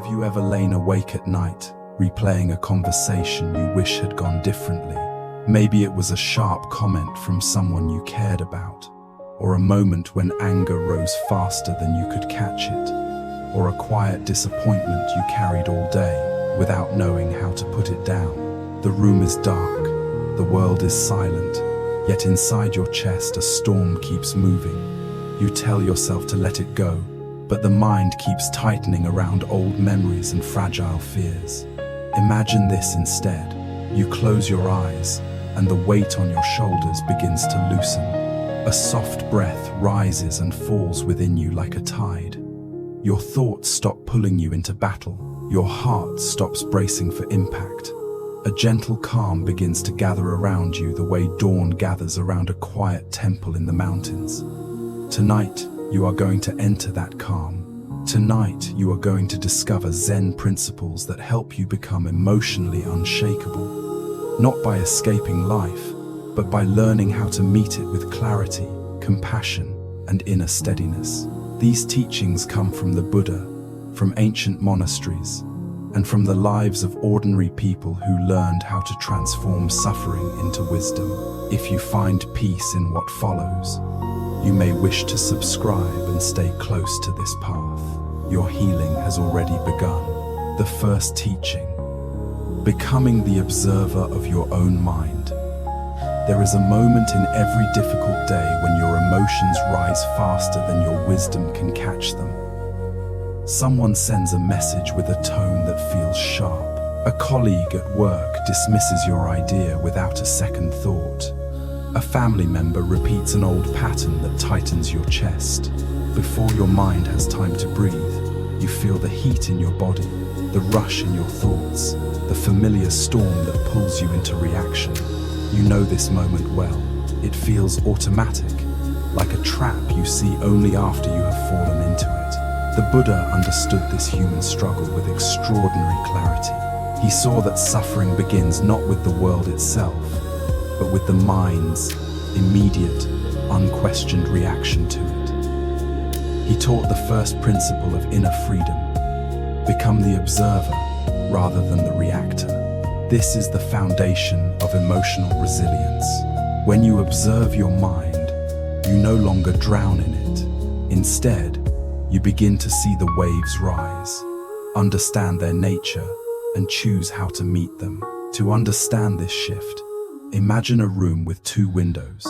you ever lain awake at night, replaying a conversation you wish had gone differently? Maybe it was a sharp comment from someone you cared about, or a moment when anger rose faster than you could catch it, or a quiet disappointment you carried all day without knowing how to put it down. The room is dark, the world is silent, yet inside your chest a storm keeps moving. You tell yourself to let it go, but the mind keeps tightening around old memories and fragile fears. Imagine this instead. You close your eyes, and the weight on your shoulders begins to loosen. A soft breath rises and falls within you like a tide. Your thoughts stop pulling you into battle. Your heart stops bracing for impact. A gentle calm begins to gather around you the way dawn gathers around a quiet temple in the mountains. Tonight, you are going to enter that calm. Tonight, you are going to discover Zen principles that help you become emotionally unshakable. Not by escaping life, but by learning how to meet it with clarity, compassion, and inner steadiness. These teachings come from the Buddha, from ancient monasteries, and from the lives of ordinary people who learned how to transform suffering into wisdom. If you find peace in what follows, you may wish to subscribe and stay close to this path. Your healing has already begun. The first teaching: becoming the observer of your own mind. There is a moment in every difficult day when your emotions rise faster than your wisdom can catch them. Someone sends a message with a tone that feels sharp. A colleague at work dismisses your idea without a second thought. A family member repeats an old pattern that tightens your chest. Before your mind has time to breathe, you feel the heat in your body, the rush in your thoughts, the familiar storm that pulls you into reaction. You know this moment well. It feels automatic, like a trap you see only after you have fallen into it. The Buddha understood this human struggle with extraordinary clarity. He saw that suffering begins not with the world itself, but with the mind's immediate, unquestioned reaction to it. He taught the first principle of inner freedom: become the observer rather than the reactor. This is the foundation of emotional resilience. When you observe your mind, you no longer drown in it. Instead, you begin to see the waves rise, understand their nature, and choose how to meet them. To understand this shift, imagine a room with two windows.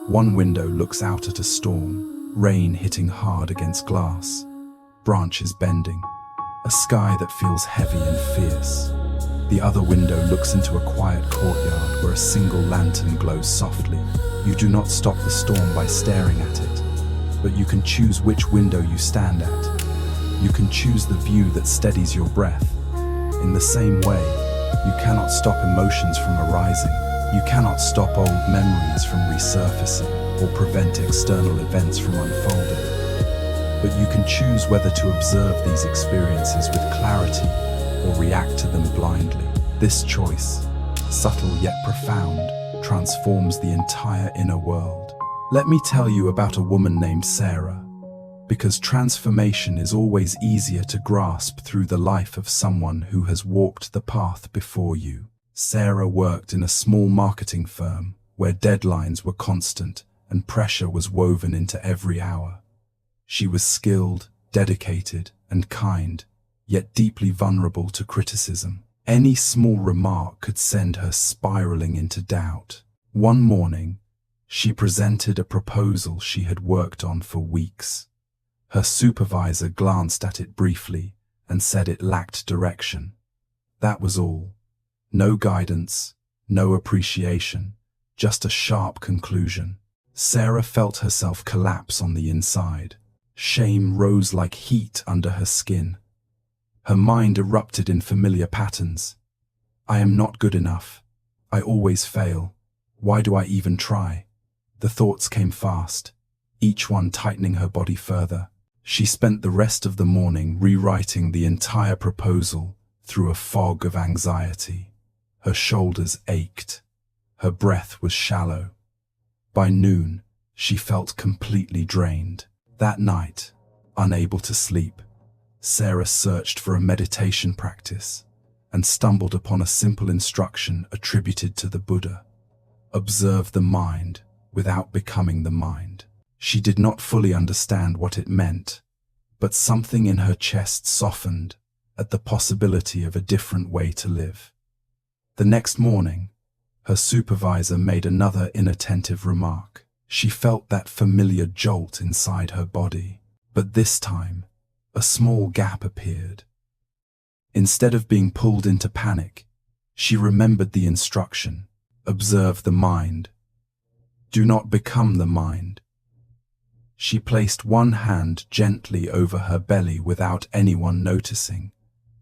One window looks out at a storm, rain hitting hard against glass, branches bending, a sky that feels heavy and fierce. The other window looks into a quiet courtyard where a single lantern glows softly. You do not stop the storm by staring at it, but you can choose which window you stand at. You can choose the view that steadies your breath. In the same way, you cannot stop emotions from arising. You cannot stop old memories from resurfacing or prevent external events from unfolding. But you can choose whether to observe these experiences with clarity or react to them blindly. This choice, subtle yet profound, transforms the entire inner world. Let me tell you about a woman named Sarah, because transformation is always easier to grasp through the life of someone who has walked the path before you. Sarah worked in a small marketing firm where deadlines were constant and pressure was woven into every hour. She was skilled, dedicated, and kind, yet deeply vulnerable to criticism. Any small remark could send her spiraling into doubt. One morning, she presented a proposal she had worked on for weeks. Her supervisor glanced at it briefly and said it lacked direction. That was all. No guidance, no appreciation, just a sharp conclusion. Sarah felt herself collapse on the inside. Shame rose like heat under her skin. Her mind erupted in familiar patterns. I am not good enough. I always fail. Why do I even try? The thoughts came fast, each one tightening her body further. She spent the rest of the morning rewriting the entire proposal through a fog of anxiety. Her shoulders ached. Her breath was shallow. By noon, she felt completely drained. That night, unable to sleep, Sarah searched for a meditation practice and stumbled upon a simple instruction attributed to the Buddha: observe the mind without becoming the mind. She did not fully understand what it meant, but something in her chest softened at the possibility of a different way to live. The next morning, her supervisor made another inattentive remark. She felt that familiar jolt inside her body, but this time, a small gap appeared. Instead of being pulled into panic, she remembered the instruction: observe the mind. Do not become the mind. She placed one hand gently over her belly without anyone noticing,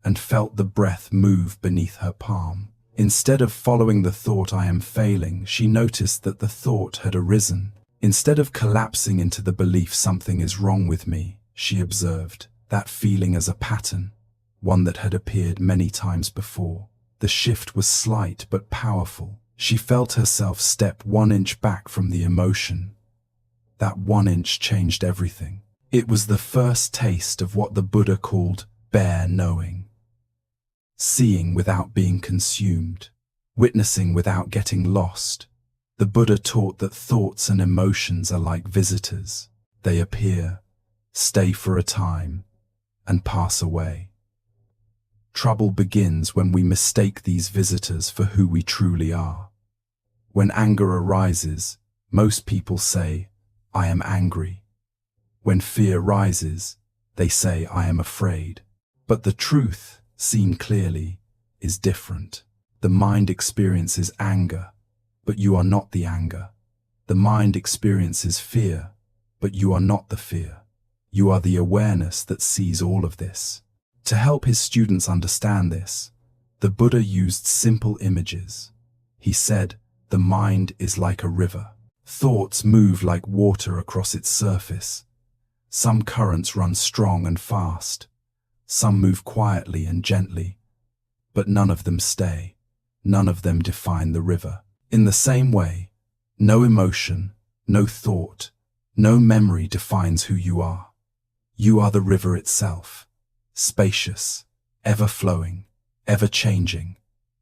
and felt the breath move beneath her palm. Instead of following the thought, I am failing, she noticed that the thought had arisen. Instead of collapsing into the belief something is wrong with me, she observed that feeling as a pattern, one that had appeared many times before. The shift was slight but powerful. She felt herself step 1 inch back from the emotion. That 1 inch changed everything. It was the first taste of what the Buddha called bare knowing. Seeing without being consumed, witnessing without getting lost. The Buddha taught that thoughts and emotions are like visitors. They appear, stay for a time, and pass away. Trouble begins when we mistake these visitors for who we truly are. When anger arises, most people say, I am angry. When fear rises, they say, I am afraid. But the truth, seen clearly, is different. The mind experiences anger, but you are not the anger. The mind experiences fear, but you are not the fear. You are the awareness that sees all of this. To help his students understand this, the Buddha used simple images. He said, the mind is like a river. Thoughts move like water across its surface. Some currents run strong and fast. Some move quietly and gently. But none of them stay. None of them define the river. In the same way, no emotion, no thought, no memory defines who you are. You are the river itself, spacious, ever-flowing, ever-changing,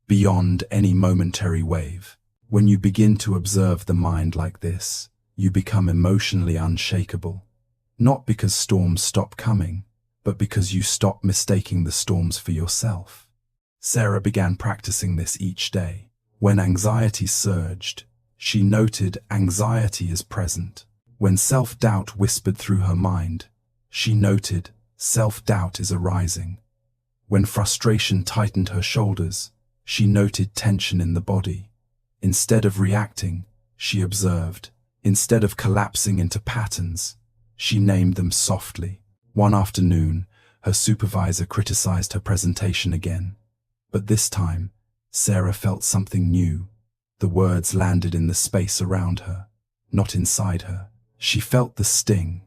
beyond any momentary wave. When you begin to observe the mind like this, you become emotionally unshakable, not because storms stop coming, but because you stop mistaking the storms for yourself. Sarah began practicing this each day. When anxiety surged, she noted anxiety is present. When self-doubt whispered through her mind, she noted self-doubt is arising. When frustration tightened her shoulders, she noted tension in the body. Instead of reacting, she observed. Instead of collapsing into patterns, she named them softly. One afternoon, her supervisor criticized her presentation again. But this time, Sarah felt something new. The words landed in the space around her, not inside her. She felt the sting,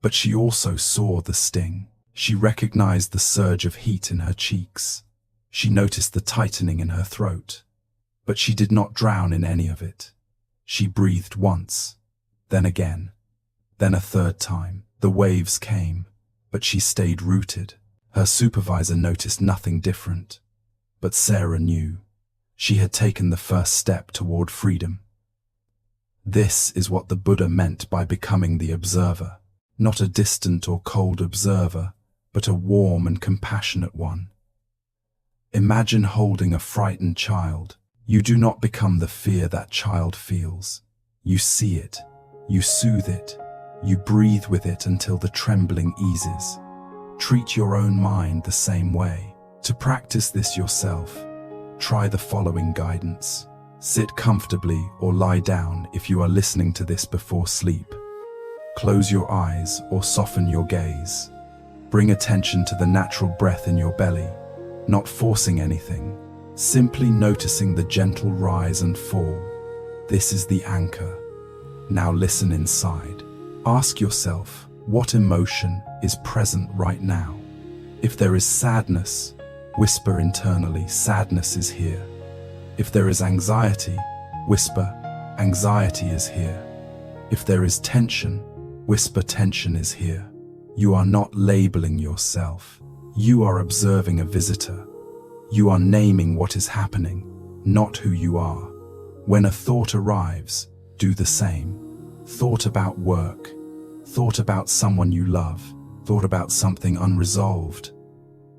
but she also saw the sting. She recognized the surge of heat in her cheeks. She noticed the tightening in her throat, but she did not drown in any of it. She breathed once, then again, then a third time. The waves came, but she stayed rooted. Her supervisor noticed nothing different, but Sarah knew. She had taken the first step toward freedom. This is what the Buddha meant by becoming the observer, not a distant or cold observer, but a warm and compassionate one. Imagine holding a frightened child. You do not become the fear that child feels. You see it, you soothe it, you breathe with it until the trembling eases. Treat your own mind the same way. To practice this yourself, try the following guidance. Sit comfortably or lie down if you are listening to this before sleep. Close your eyes or soften your gaze. Bring attention to the natural breath in your belly, not forcing anything, simply noticing the gentle rise and fall. This is the anchor. Now listen inside. Ask yourself, what emotion is present right now? If there is sadness, whisper internally, sadness is here. If there is anxiety, whisper, anxiety is here. If there is tension, whisper, tension is here. You are not labeling yourself. You are observing a visitor. You are naming what is happening, not who you are. When a thought arrives, do the same. Thought about work, thought about someone you love, thought about something unresolved,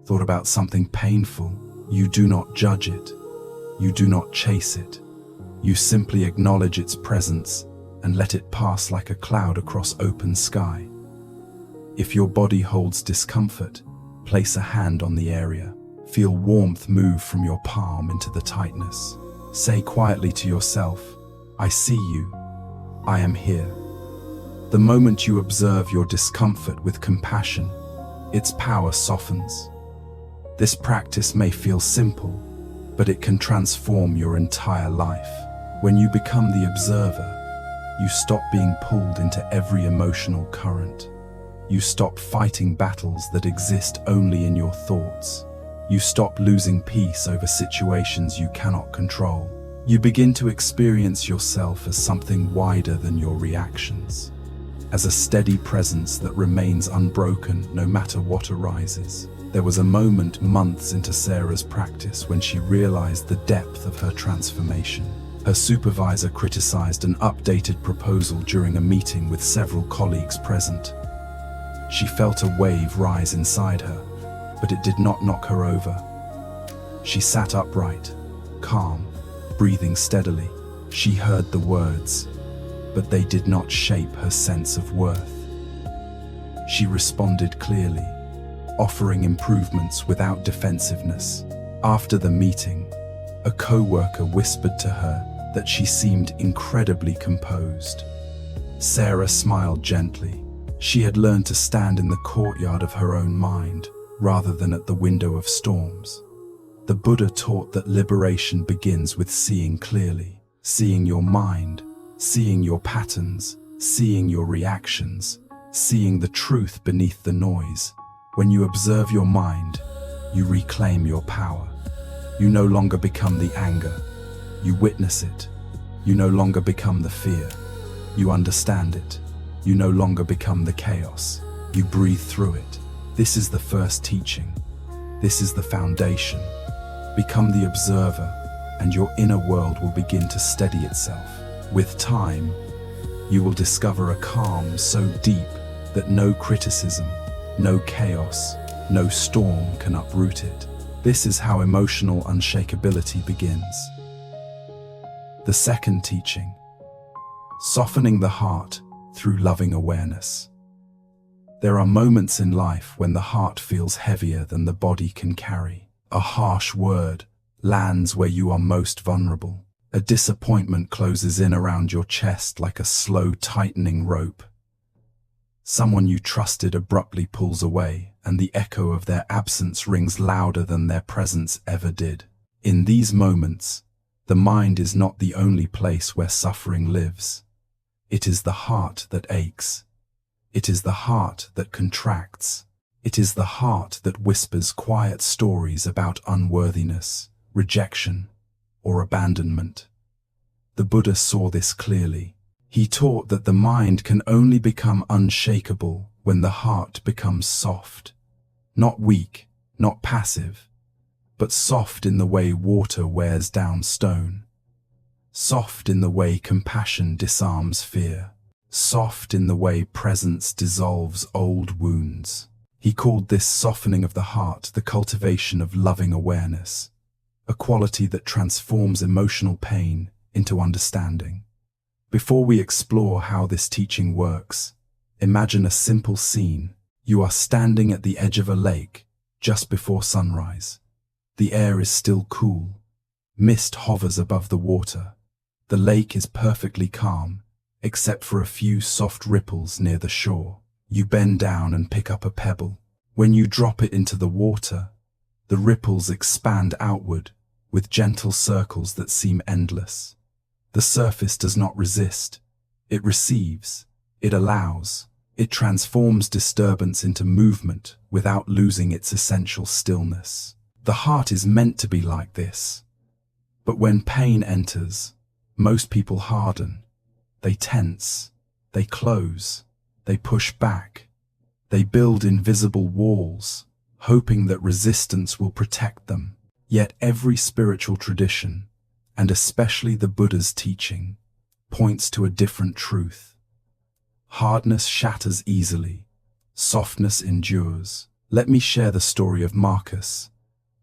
thought about something painful. You do not judge it. You do not chase it. You simply acknowledge its presence and let it pass like a cloud across open sky. If your body holds discomfort, place a hand on the area. Feel warmth move from your palm into the tightness. Say quietly to yourself, I see you. I am here. The moment you observe your discomfort with compassion, its power softens. This practice may feel simple, but it can transform your entire life. When you become the observer, you stop being pulled into every emotional current. You stop fighting battles that exist only in your thoughts. You stop losing peace over situations you cannot control. You begin to experience yourself as something wider than your reactions, as a steady presence that remains unbroken no matter what arises. There was a moment months into Sarah's practice when she realized the depth of her transformation. Her supervisor criticized an updated proposal during a meeting with several colleagues present. She felt a wave rise inside her, but it did not knock her over. She sat upright, calm, breathing steadily. She heard the words, but they did not shape her sense of worth. She responded clearly, offering improvements without defensiveness. After the meeting, a co-worker whispered to her that she seemed incredibly composed. Sarah smiled gently. She had learned to stand in the courtyard of her own mind, rather than at the window of storms. The Buddha taught that liberation begins with seeing clearly, seeing your mind, seeing your patterns, seeing your reactions, seeing the truth beneath the noise. When you observe your mind, you reclaim your power. You no longer become the anger. You witness it. You no longer become the fear. You understand it. You no longer become the chaos. You breathe through it. This is the first teaching. This is the foundation. Become the observer, and your inner world will begin to steady itself. With time, you will discover a calm so deep that no criticism, no chaos, no storm can uproot it. This is how emotional unshakability begins. The second teaching, softening the heart through loving awareness. There are moments in life when the heart feels heavier than the body can carry. A harsh word lands where you are most vulnerable. A disappointment closes in around your chest like a slow tightening rope. Someone you trusted abruptly pulls away, and the echo of their absence rings louder than their presence ever did. In these moments, the mind is not the only place where suffering lives. It is the heart that aches. It is the heart that contracts. It is the heart that whispers quiet stories about unworthiness, rejection, or abandonment. The Buddha saw this clearly. He taught that the mind can only become unshakable when the heart becomes soft. Not weak, not passive, but soft in the way water wears down stone. Soft in the way compassion disarms fear. Soft in the way presence dissolves old wounds. He called this softening of the heart the cultivation of loving awareness, a quality that transforms emotional pain into understanding. Before we explore how this teaching works, imagine a simple scene. You are standing at the edge of a lake just before sunrise. The air is still cool. Mist hovers above the water. The lake is perfectly calm, except for a few soft ripples near the shore. You bend down and pick up a pebble. When you drop it into the water, the ripples expand outward with gentle circles that seem endless. The surface does not resist. It receives. It allows. It transforms disturbance into movement without losing its essential stillness. The heart is meant to be like this. But when pain enters, most people harden. They tense. They close. They push back. They build invisible walls, hoping that resistance will protect them. Yet every spiritual tradition, and especially the Buddha's teaching, points to a different truth. Hardness shatters easily, softness endures. Let me share the story of Marcus,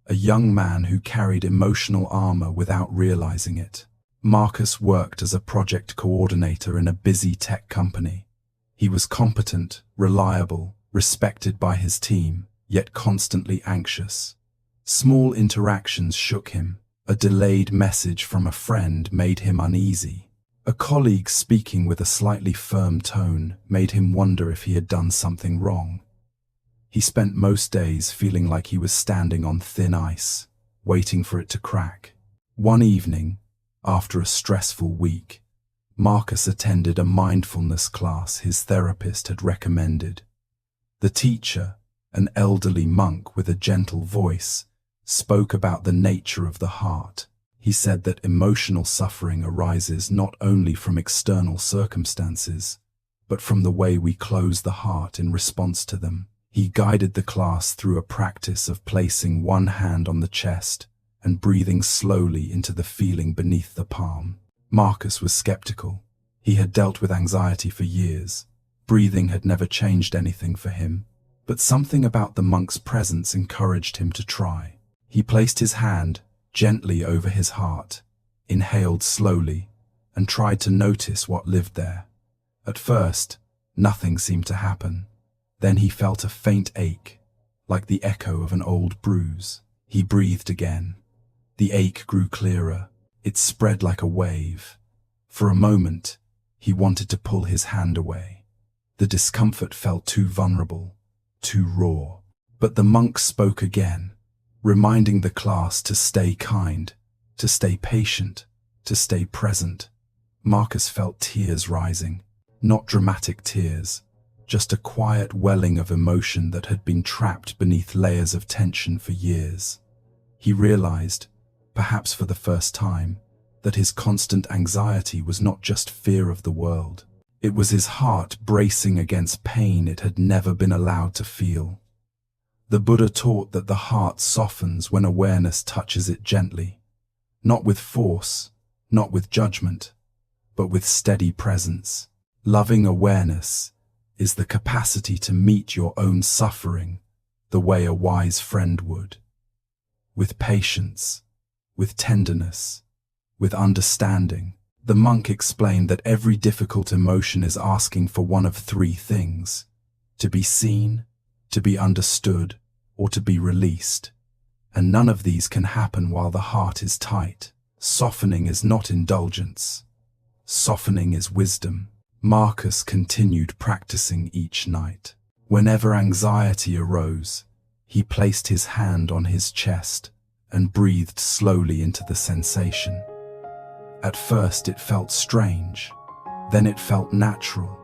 a young man who carried emotional armor without realizing it. Marcus worked as a project coordinator in a busy tech company. He was competent, reliable, respected by his team, yet constantly anxious. Small interactions shook him. A delayed message from a friend made him uneasy. A colleague speaking with a slightly firm tone made him wonder if he had done something wrong. He spent most days feeling like he was standing on thin ice, waiting for it to crack. One evening, after a stressful week, Marcus attended a mindfulness class his therapist had recommended. The teacher, an elderly monk with a gentle voice, spoke about the nature of the heart. He said that emotional suffering arises not only from external circumstances, but from the way we close the heart in response to them. He guided the class through a practice of placing one hand on the chest and breathing slowly into the feeling beneath the palm. Marcus was skeptical. He had dealt with anxiety for years. Breathing had never changed anything for him, but something about the monk's presence encouraged him to try. He placed his hand gently over his heart, inhaled slowly, and tried to notice what lived there. At first, nothing seemed to happen. Then he felt a faint ache, like the echo of an old bruise. He breathed again. The ache grew clearer. It spread like a wave. For a moment, he wanted to pull his hand away. The discomfort felt too vulnerable, too raw. But the monk spoke again, reminding the class to stay kind, to stay patient, to stay present. Marcus felt tears rising, not dramatic tears, just a quiet welling of emotion that had been trapped beneath layers of tension for years. He realized, perhaps for the first time, that his constant anxiety was not just fear of the world. It was his heart bracing against pain it had never been allowed to feel. The Buddha taught that the heart softens when awareness touches it gently, not with force, not with judgment, but with steady presence. Loving awareness is the capacity to meet your own suffering the way a wise friend would. With patience, with tenderness, with understanding. The monk explained that every difficult emotion is asking for one of three things: to be seen, to be understood, or to be released. And none of these can happen while the heart is tight. Softening is not indulgence. Softening is wisdom. Marcus continued practicing each night. Whenever anxiety arose, he placed his hand on his chest and breathed slowly into the sensation. At first it felt strange, then it felt natural,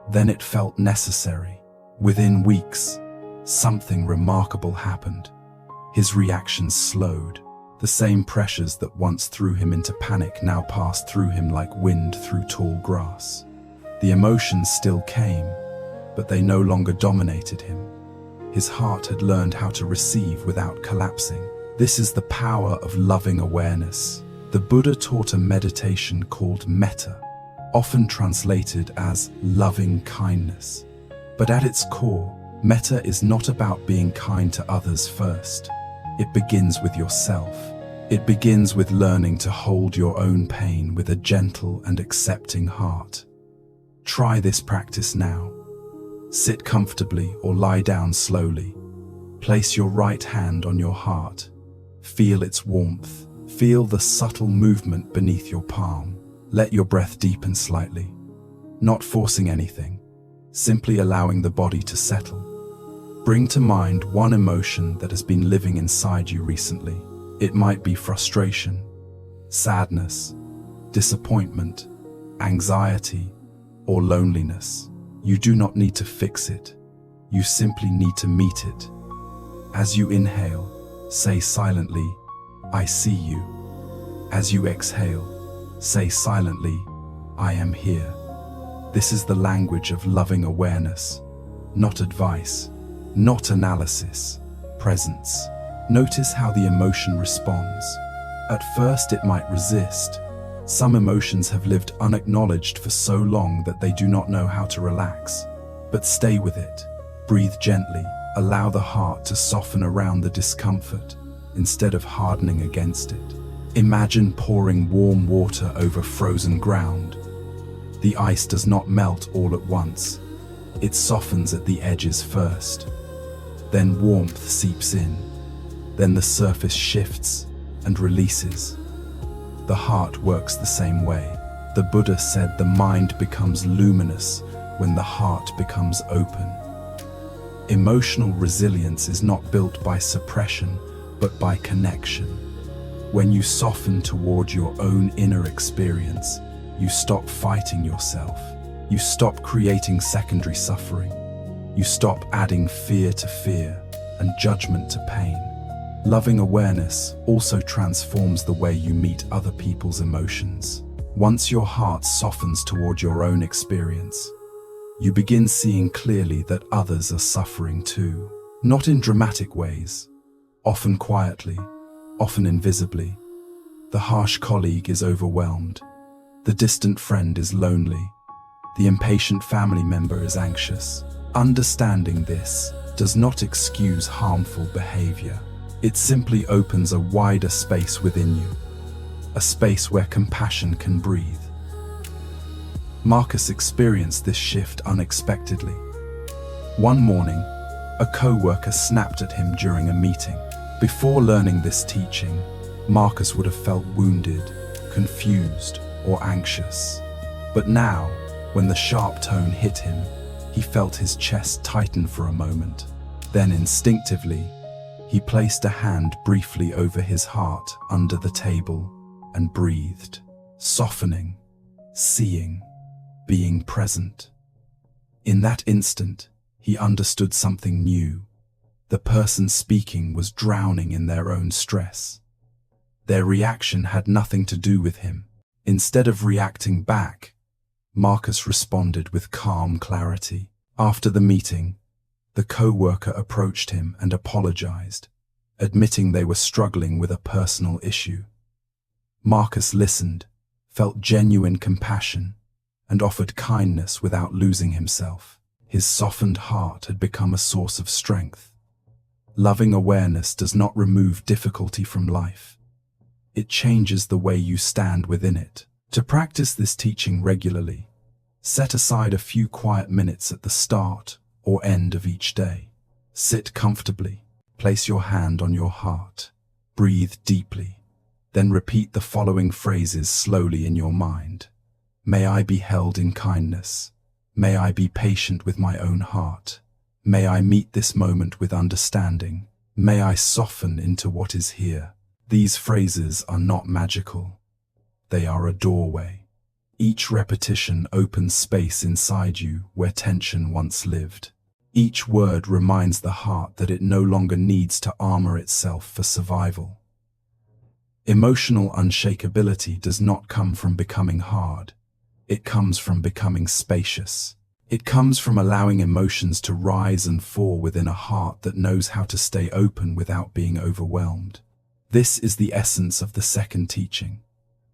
then it felt necessary. Within weeks, something remarkable happened. His reactions slowed. The same pressures that once threw him into panic now passed through him like wind through tall grass. The emotions still came, but they no longer dominated him. His heart had learned how to receive without collapsing. This is the power of loving awareness. The Buddha taught a meditation called metta, often translated as loving kindness. But at its core, metta is not about being kind to others first. It begins with yourself. It begins with learning to hold your own pain with a gentle and accepting heart. Try this practice now. Sit comfortably or lie down slowly. Place your right hand on your heart. Feel its warmth. Feel the subtle movement beneath your palm. Let your breath deepen slightly. Not forcing anything, simply allowing the body to settle. Bring to mind one emotion that has been living inside you recently. It might be frustration, sadness, disappointment, anxiety, or loneliness. You do not need to fix it. You simply need to meet it. As you inhale, say silently, "I see you." As you exhale, say silently, "I am here." This is the language of loving awareness, not advice, not analysis. presence. Notice how the emotion responds. At first it might resist. Some emotions have lived unacknowledged for so long that they do not know how to relax. But stay with it. Breathe gently. Allow the heart to soften around the discomfort instead of hardening against it. Imagine pouring warm water over frozen ground. The ice does not melt all at once. It softens at the edges first. Then warmth seeps in. Then the surface shifts and releases. The heart works the same way. The Buddha said the mind becomes luminous when the heart becomes open. Emotional resilience is not built by suppression, but by connection. When you soften toward your own inner experience, you stop fighting yourself. You stop creating secondary suffering. You stop adding fear to fear and judgment to pain. Loving awareness also transforms the way you meet other people's emotions. Once your heart softens toward your own experience, you begin seeing clearly that others are suffering too. Not in dramatic ways, often quietly, often invisibly. The harsh colleague is overwhelmed. The distant friend is lonely. The impatient family member is anxious. Understanding this does not excuse harmful behavior. It simply opens a wider space within you, a space where compassion can breathe. Marcus experienced this shift unexpectedly. One morning, a co-worker snapped at him during a meeting. Before learning this teaching, Marcus would have felt wounded, confused, or anxious. But now, when the sharp tone hit him, he felt his chest tighten for a moment. Then instinctively, he placed a hand briefly over his heart under the table and breathed, softening, seeing, being present. In that instant, he understood something new. The person speaking was drowning in their own stress. Their reaction had nothing to do with him. Instead of reacting back, Marcus responded with calm clarity. After the meeting, the co-worker approached him and apologized, admitting they were struggling with a personal issue. Marcus listened, felt genuine compassion, and offered kindness without losing himself. His softened heart had become a source of strength. Loving awareness does not remove difficulty from life. It changes the way you stand within it. To practice this teaching regularly, set aside a few quiet minutes at the start or end of each day. Sit comfortably, place your hand on your heart, breathe deeply, then repeat the following phrases slowly in your mind. May I be held in kindness. May I be patient with my own heart. May I meet this moment with understanding. May I soften into what is here. These phrases are not magical. They are a doorway. Each repetition opens space inside you where tension once lived. Each word reminds the heart that it no longer needs to armor itself for survival. Emotional unshakability does not come from becoming hard. It comes from becoming spacious. It comes from allowing emotions to rise and fall within a heart that knows how to stay open without being overwhelmed. This is the essence of the second teaching.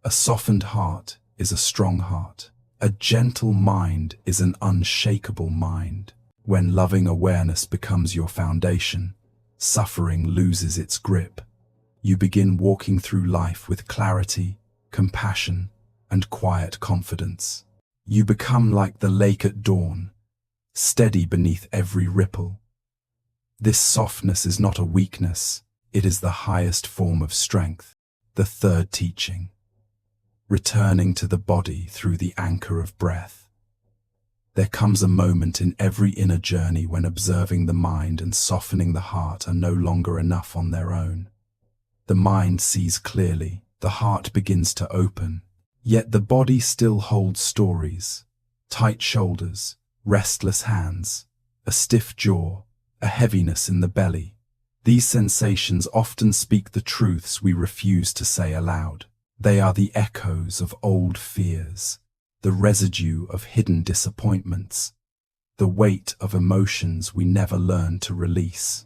A softened heart is a strong heart. A gentle mind is an unshakable mind. When loving awareness becomes your foundation, suffering loses its grip. You begin walking through life with clarity, compassion, and quiet confidence. You become like the lake at dawn, steady beneath every ripple. This softness is not a weakness, it is the highest form of strength. The third teaching. Returning to the body through the anchor of breath. There comes a moment in every inner journey when observing the mind and softening the heart are no longer enough on their own. The mind sees clearly, the heart begins to open, yet the body still holds stories. Tight shoulders, restless hands, a stiff jaw, a heaviness in the belly. These sensations often speak the truths we refuse to say aloud. They are the echoes of old fears, the residue of hidden disappointments, the weight of emotions we never learned to release.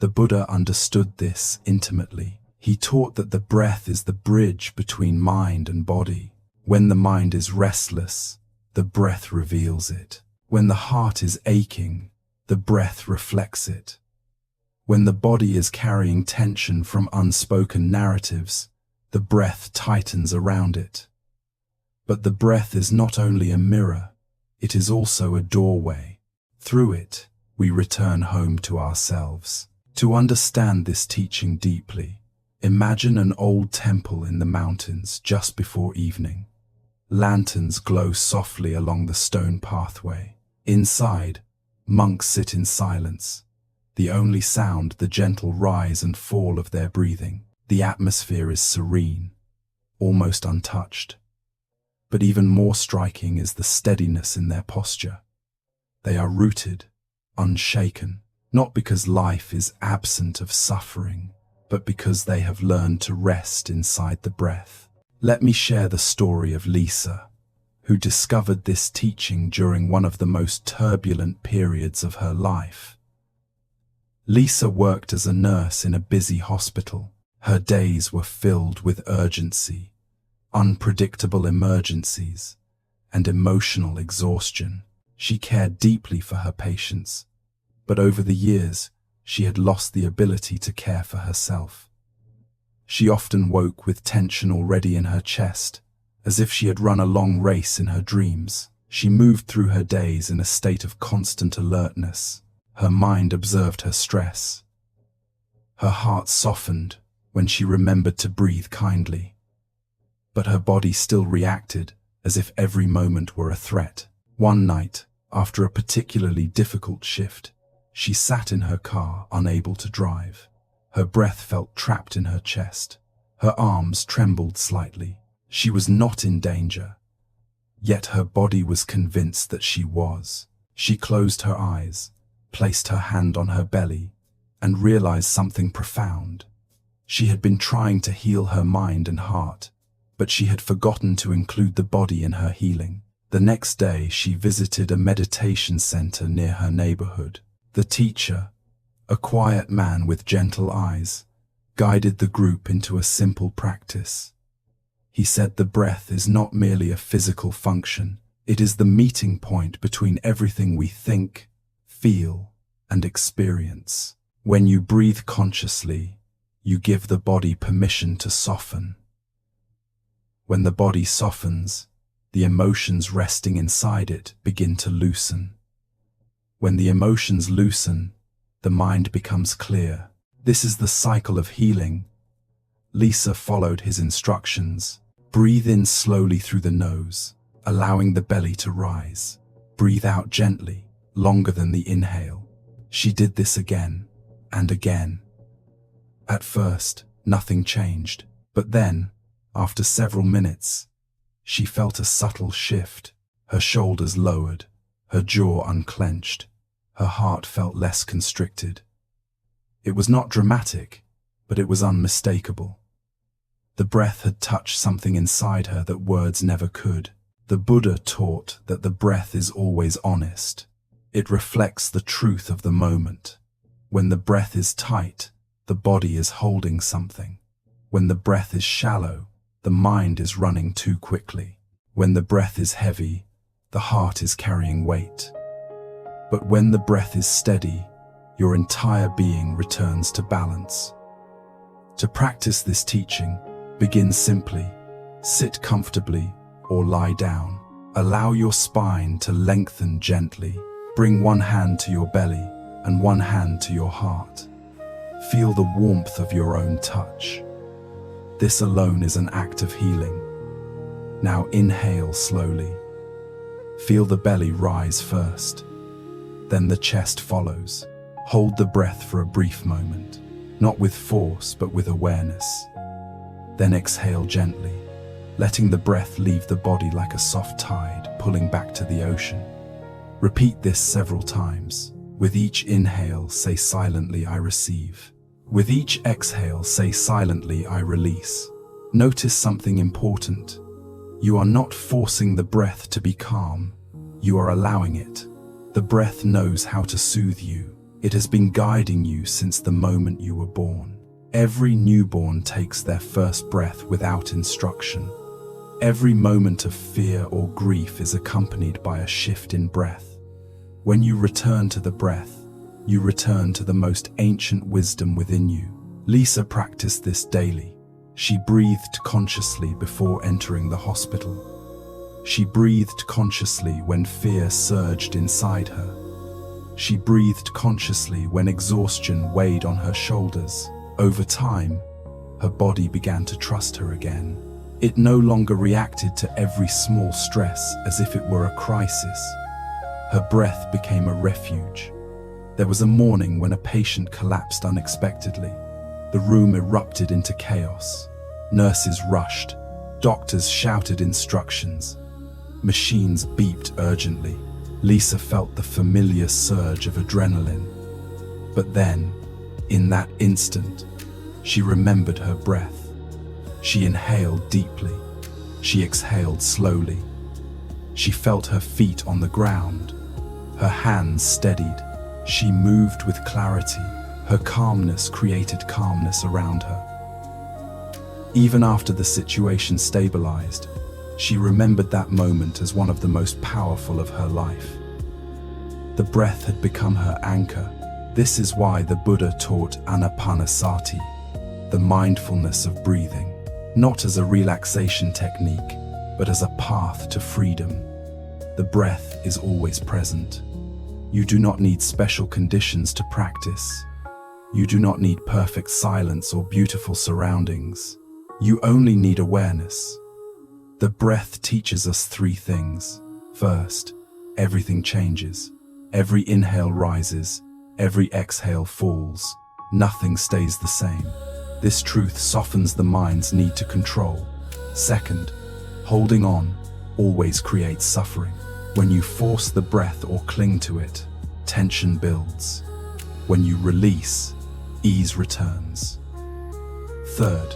The Buddha understood this intimately. He taught that the breath is the bridge between mind and body. When the mind is restless, the breath reveals it. When the heart is aching, the breath reflects it. When the body is carrying tension from unspoken narratives, the breath tightens around it. But the breath is not only a mirror, it is also a doorway. Through it, we return home to ourselves. To understand this teaching deeply, imagine an old temple in the mountains just before evening. Lanterns glow softly along the stone pathway. Inside, monks sit in silence. The only sound the gentle rise and fall of their breathing. The atmosphere is serene, almost untouched. But even more striking is the steadiness in their posture. They are rooted, unshaken, not because life is absent of suffering, but because they have learned to rest inside the breath. Let me share the story of Lisa, who discovered this teaching during one of the most turbulent periods of her life. Lisa worked as a nurse in a busy hospital. Her days were filled with urgency, unpredictable emergencies, and emotional exhaustion. She cared deeply for her patients, but over the years, she had lost the ability to care for herself. She often woke with tension already in her chest, as if she had run a long race in her dreams. She moved through her days in a state of constant alertness. Her mind observed her stress. Her heart softened when she remembered to breathe kindly. But her body still reacted as if every moment were a threat. One night, after a particularly difficult shift, she sat in her car, unable to drive. Her breath felt trapped in her chest. Her arms trembled slightly. She was not in danger, yet her body was convinced that she was. She closed her eyes, placed her hand on her belly, and realized something profound. She had been trying to heal her mind and heart, but she had forgotten to include the body in her healing. The next day, she visited a meditation center near her neighborhood. The teacher, a quiet man with gentle eyes, guided the group into a simple practice. He said the breath is not merely a physical function, it is the meeting point between everything we think, feel, and experience. When you breathe consciously, you give the body permission to soften. When the body softens, the emotions resting inside it begin to loosen. When the emotions loosen, the mind becomes clear. This is the cycle of healing. Lisa followed his instructions. Breathe in slowly through the nose, allowing the belly to rise. Breathe out gently, longer than the inhale. She did this again and again. At first, nothing changed, but then, after several minutes, she felt a subtle shift. Her shoulders lowered, her jaw unclenched, her heart felt less constricted. It was not dramatic, but it was unmistakable. The breath had touched something inside her that words never could. The Buddha taught that the breath is always honest. It reflects the truth of the moment. When the breath is tight, the body is holding something. When the breath is shallow, the mind is running too quickly. When the breath is heavy, the heart is carrying weight. But when the breath is steady, your entire being returns to balance. To practice this teaching, begin simply. Sit comfortably or lie down. Allow your spine to lengthen gently. Bring one hand to your belly and one hand to your heart. Feel the warmth of your own touch. This alone is an act of healing. Now inhale slowly. Feel the belly rise first. Then the chest follows. Hold the breath for a brief moment, not with force but with awareness. Then exhale gently, letting the breath leave the body like a soft tide, pulling back to the ocean. Repeat this several times. With each inhale, say silently, I receive. With each exhale, say silently, I release. Notice something important. You are not forcing the breath to be calm. You are allowing it. The breath knows how to soothe you. It has been guiding you since the moment you were born. Every newborn takes their first breath without instruction. Every moment of fear or grief is accompanied by a shift in breath. When you return to the breath, you return to the most ancient wisdom within you. Lisa practiced this daily. She breathed consciously before entering the hospital. She breathed consciously when fear surged inside her. She breathed consciously when exhaustion weighed on her shoulders. Over time, her body began to trust her again. It no longer reacted to every small stress as if it were a crisis. Her breath became a refuge. There was a morning when a patient collapsed unexpectedly. The room erupted into chaos. Nurses rushed. Doctors shouted instructions. Machines beeped urgently. Lisa felt the familiar surge of adrenaline. But then, in that instant, she remembered her breath. She inhaled deeply. She exhaled slowly. She felt her feet on the ground. Her hands steadied. She moved with clarity. Her calmness created calmness around her. Even after the situation stabilized, she remembered that moment as one of the most powerful of her life. The breath had become her anchor. This is why the Buddha taught anapanasati, the mindfulness of breathing, not as a relaxation technique, but as a path to freedom. The breath is always present. You do not need special conditions to practice. You do not need perfect silence or beautiful surroundings. You only need awareness. The breath teaches us three things. First, everything changes. Every inhale rises, every exhale falls. Nothing stays the same. This truth softens the mind's need to control. Second, holding on always creates suffering. When you force the breath or cling to it, tension builds. When you release, ease returns. Third,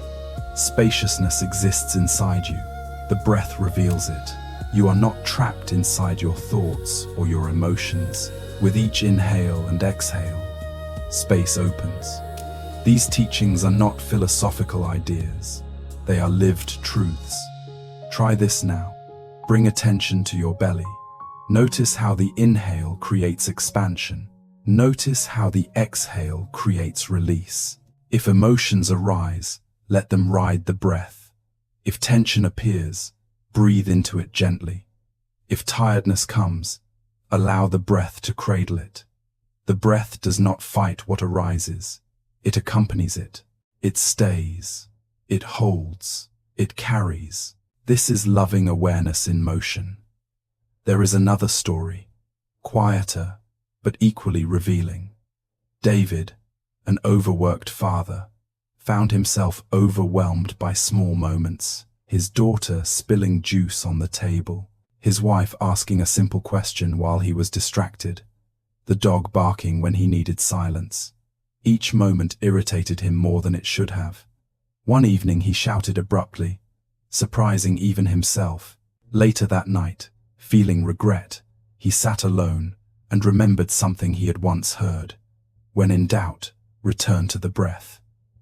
spaciousness exists inside you. The breath reveals it. You are not trapped inside your thoughts or your emotions. With each inhale and exhale, space opens. These teachings are not philosophical ideas. They are lived truths. Try this now. Bring attention to your belly. Notice how the inhale creates expansion. Notice how the exhale creates release. If emotions arise, let them ride the breath. If tension appears, breathe into it gently. If tiredness comes, allow the breath to cradle it. The breath does not fight what arises. It accompanies it. It stays. It holds. It carries. This is loving awareness in motion. There is another story, quieter, but equally revealing. David, an overworked father, found himself overwhelmed by small moments. His daughter spilling juice on the table, his wife asking a simple question while he was distracted, the dog barking when he needed silence. Each moment irritated him more than it should have. One evening he shouted abruptly, surprising even himself. Later that night, feeling regret, he sat alone and remembered something he had once heard. When in doubt, return to the breath.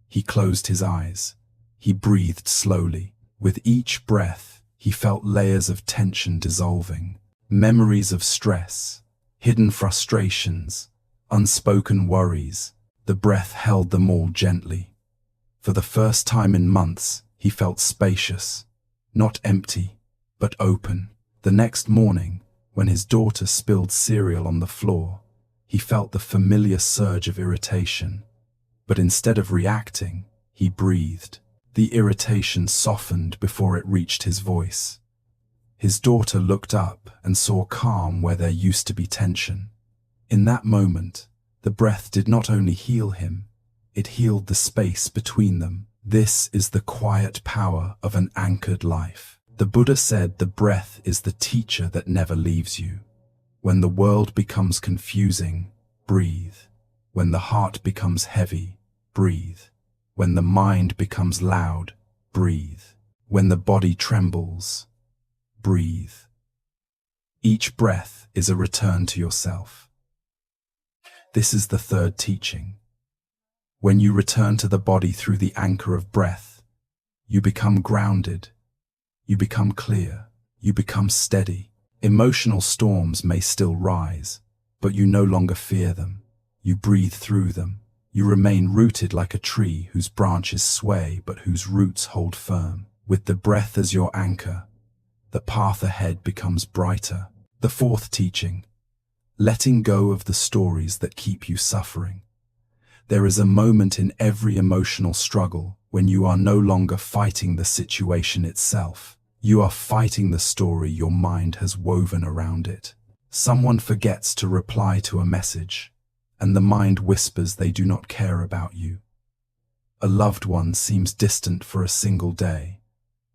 He closed his eyes. He breathed slowly. With each breath, he felt layers of tension dissolving, memories of stress, hidden frustrations, unspoken worries. The breath held them all gently. For the first time in months, he felt spacious, not empty, but open. The next morning, when his daughter spilled cereal on the floor, he felt the familiar surge of irritation. But instead of reacting, he breathed. The irritation softened before it reached his voice. His daughter looked up and saw calm where there used to be tension. In that moment, the breath did not only heal him, it healed the space between them. This is the quiet power of an anchored life. The Buddha said the breath is the teacher that never leaves you. When the world becomes confusing, breathe. When the heart becomes heavy, breathe. When the mind becomes loud, breathe. When the body trembles, breathe. Each breath is a return to yourself. This is the third teaching. When you return to the body through the anchor of breath, you become grounded, you become clear, you become steady. Emotional storms may still rise, but you no longer fear them. You breathe through them. You remain rooted like a tree whose branches sway but whose roots hold firm. With the breath as your anchor, the path ahead becomes brighter. The fourth teaching, letting go of the stories that keep you suffering. There is a moment in every emotional struggle when you are no longer fighting the situation itself. You are fighting the story your mind has woven around it. Someone forgets to reply to a message, and the mind whispers they do not care about you. A loved one seems distant for a single day,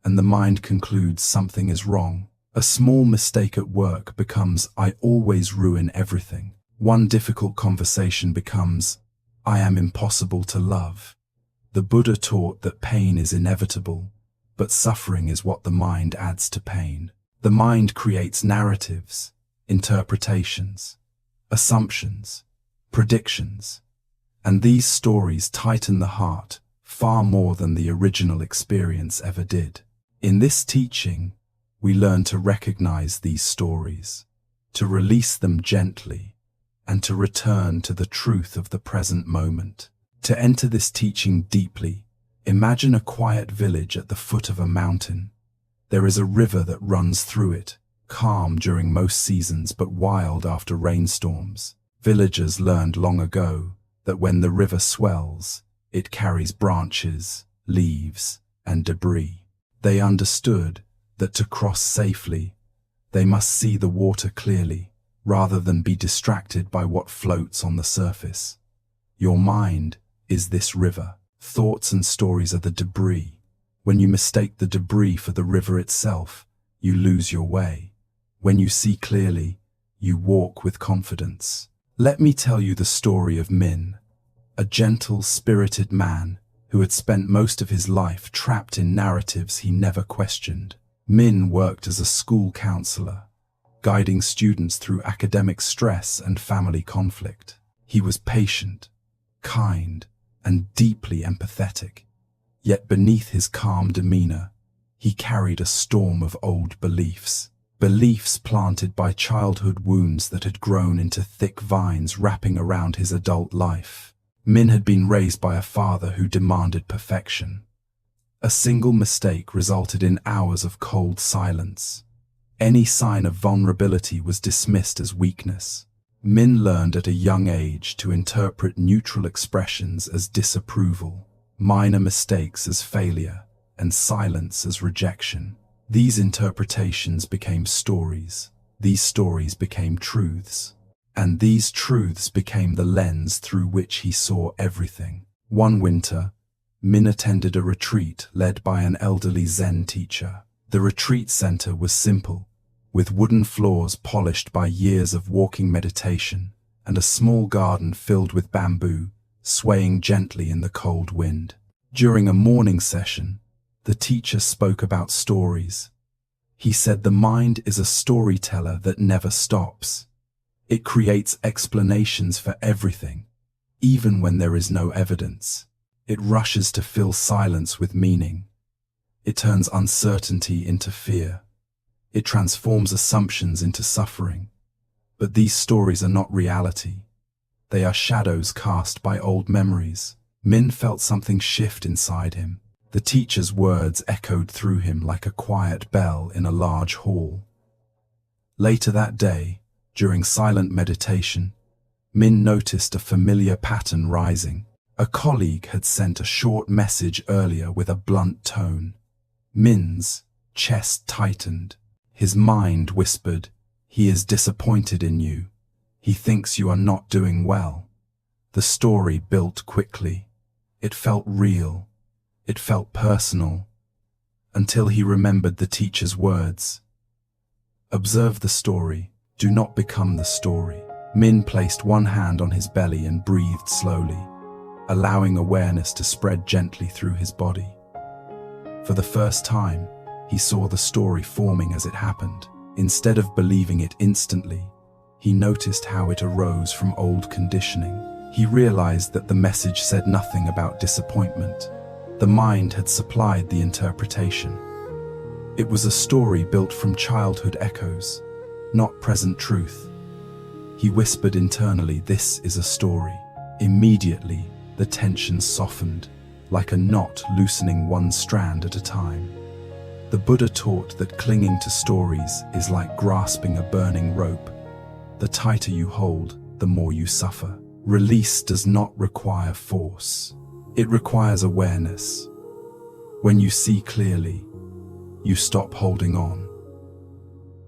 and the mind concludes something is wrong. A small mistake at work becomes, I always ruin everything. One difficult conversation becomes, I am impossible to love. The Buddha taught that pain is inevitable, but suffering is what the mind adds to pain. The mind creates narratives, interpretations, assumptions, predictions, and these stories tighten the heart far more than the original experience ever did. In this teaching, we learn to recognize these stories, to release them gently, and to return to the truth of the present moment. To enter this teaching deeply, imagine a quiet village at the foot of a mountain. There is a river that runs through it, calm during most seasons but wild after rainstorms. Villagers learned long ago that when the river swells, it carries branches, leaves, and debris. They understood that to cross safely, they must see the water clearly, rather than be distracted by what floats on the surface. Your mind is this river. Thoughts and stories are the debris. When you mistake the debris for the river itself, you lose your way. When you see clearly, you walk with confidence. Let me tell you the story of Min, a gentle, spirited man who had spent most of his life trapped in narratives he never questioned. Min worked as a school counselor, guiding students through academic stress and family conflict. He was patient, kind, and deeply empathetic. Yet beneath his calm demeanor, he carried a storm of old beliefs. Beliefs planted by childhood wounds that had grown into thick vines wrapping around his adult life. Min had been raised by a father who demanded perfection. A single mistake resulted in hours of cold silence. Any sign of vulnerability was dismissed as weakness. Min learned at a young age to interpret neutral expressions as disapproval, minor mistakes as failure, and silence as rejection. These interpretations became stories. These stories became truths. And these truths became the lens through which he saw everything. One winter, Min attended a retreat led by an elderly Zen teacher. The retreat center was simple, with wooden floors polished by years of walking meditation, and a small garden filled with bamboo, swaying gently in the cold wind. During a morning session, the teacher spoke about stories. He said the mind is a storyteller that never stops. It creates explanations for everything, even when there is no evidence. It rushes to fill silence with meaning. It turns uncertainty into fear. It transforms assumptions into suffering. But these stories are not reality. They are shadows cast by old memories. Min felt something shift inside him. The teacher's words echoed through him like a quiet bell in a large hall. Later that day, during silent meditation, Min noticed a familiar pattern rising. A colleague had sent a short message earlier with a blunt tone. Min's chest tightened. His mind whispered, "He is disappointed in you. He thinks you are not doing well." The story built quickly. It felt real. It felt personal. Until he remembered the teacher's words. Observe the story. Do not become the story. Min placed one hand on his belly and breathed slowly, allowing awareness to spread gently through his body. For the first time, he saw the story forming as it happened. Instead of believing it instantly, He noticed how it arose from old conditioning. He realized that the message said nothing about disappointment. The mind had supplied the interpretation. It was a story built from childhood echoes, not present truth. He whispered internally, "This is a story." Immediately, the tension softened, like a knot loosening one strand at a time. The Buddha taught that clinging to stories is like grasping a burning rope. The tighter you hold, the more you suffer. Release does not require force. It requires awareness. When you see clearly, you stop holding on.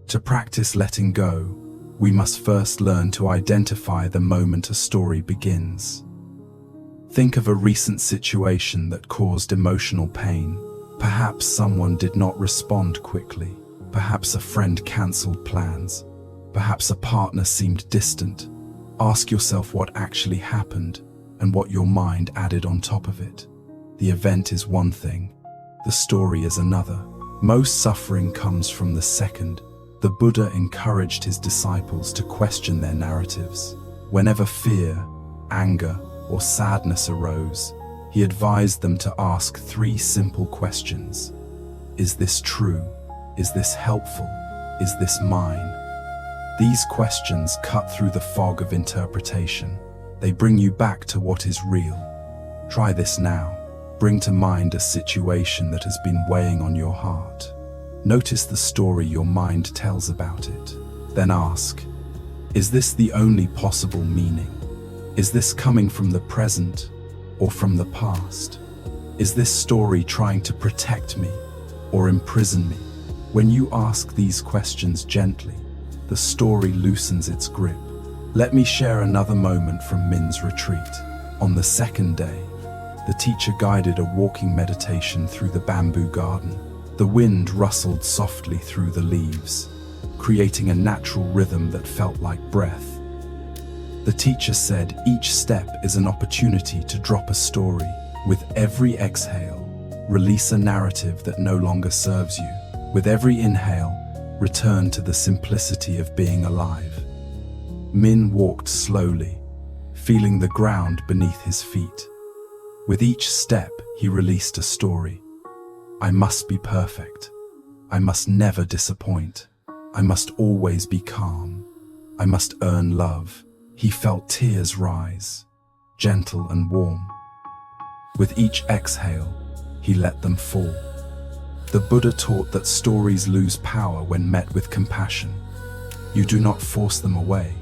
To practice letting go, we must first learn to identify the moment a story begins. Think of a recent situation that caused emotional pain. Perhaps someone did not respond quickly. Perhaps a friend cancelled plans. Perhaps a partner seemed distant. Ask yourself what actually happened and what your mind added on top of it. The event is one thing, the story is another. Most suffering comes from the second. The Buddha encouraged his disciples to question their narratives. Whenever fear, anger, or sadness arose, he advised them to ask 3 simple questions. Is this true? Is this helpful? Is this mine? These questions cut through the fog of interpretation. They bring you back to what is real. Try this now. Bring to mind a situation that has been weighing on your heart. Notice the story your mind tells about it. Then ask, is this the only possible meaning? Is this coming from the present or from the past? Is this story trying to protect me or imprison me? When you ask these questions gently, the story loosens its grip. Let me share another moment from Min's retreat. On the second day, the teacher guided a walking meditation through the bamboo garden. The wind rustled softly through the leaves, creating a natural rhythm that felt like breath. The teacher said, each step is an opportunity to drop a story. With every exhale, release a narrative that no longer serves you. With every inhale, return to the simplicity of being alive. Min walked slowly, feeling the ground beneath his feet. With each step, he released a story. I must be perfect. I must never disappoint. I must always be calm. I must earn love. He felt tears rise, gentle and warm. With each exhale, he let them fall. The Buddha taught that stories lose power when met with compassion. You do not force them away.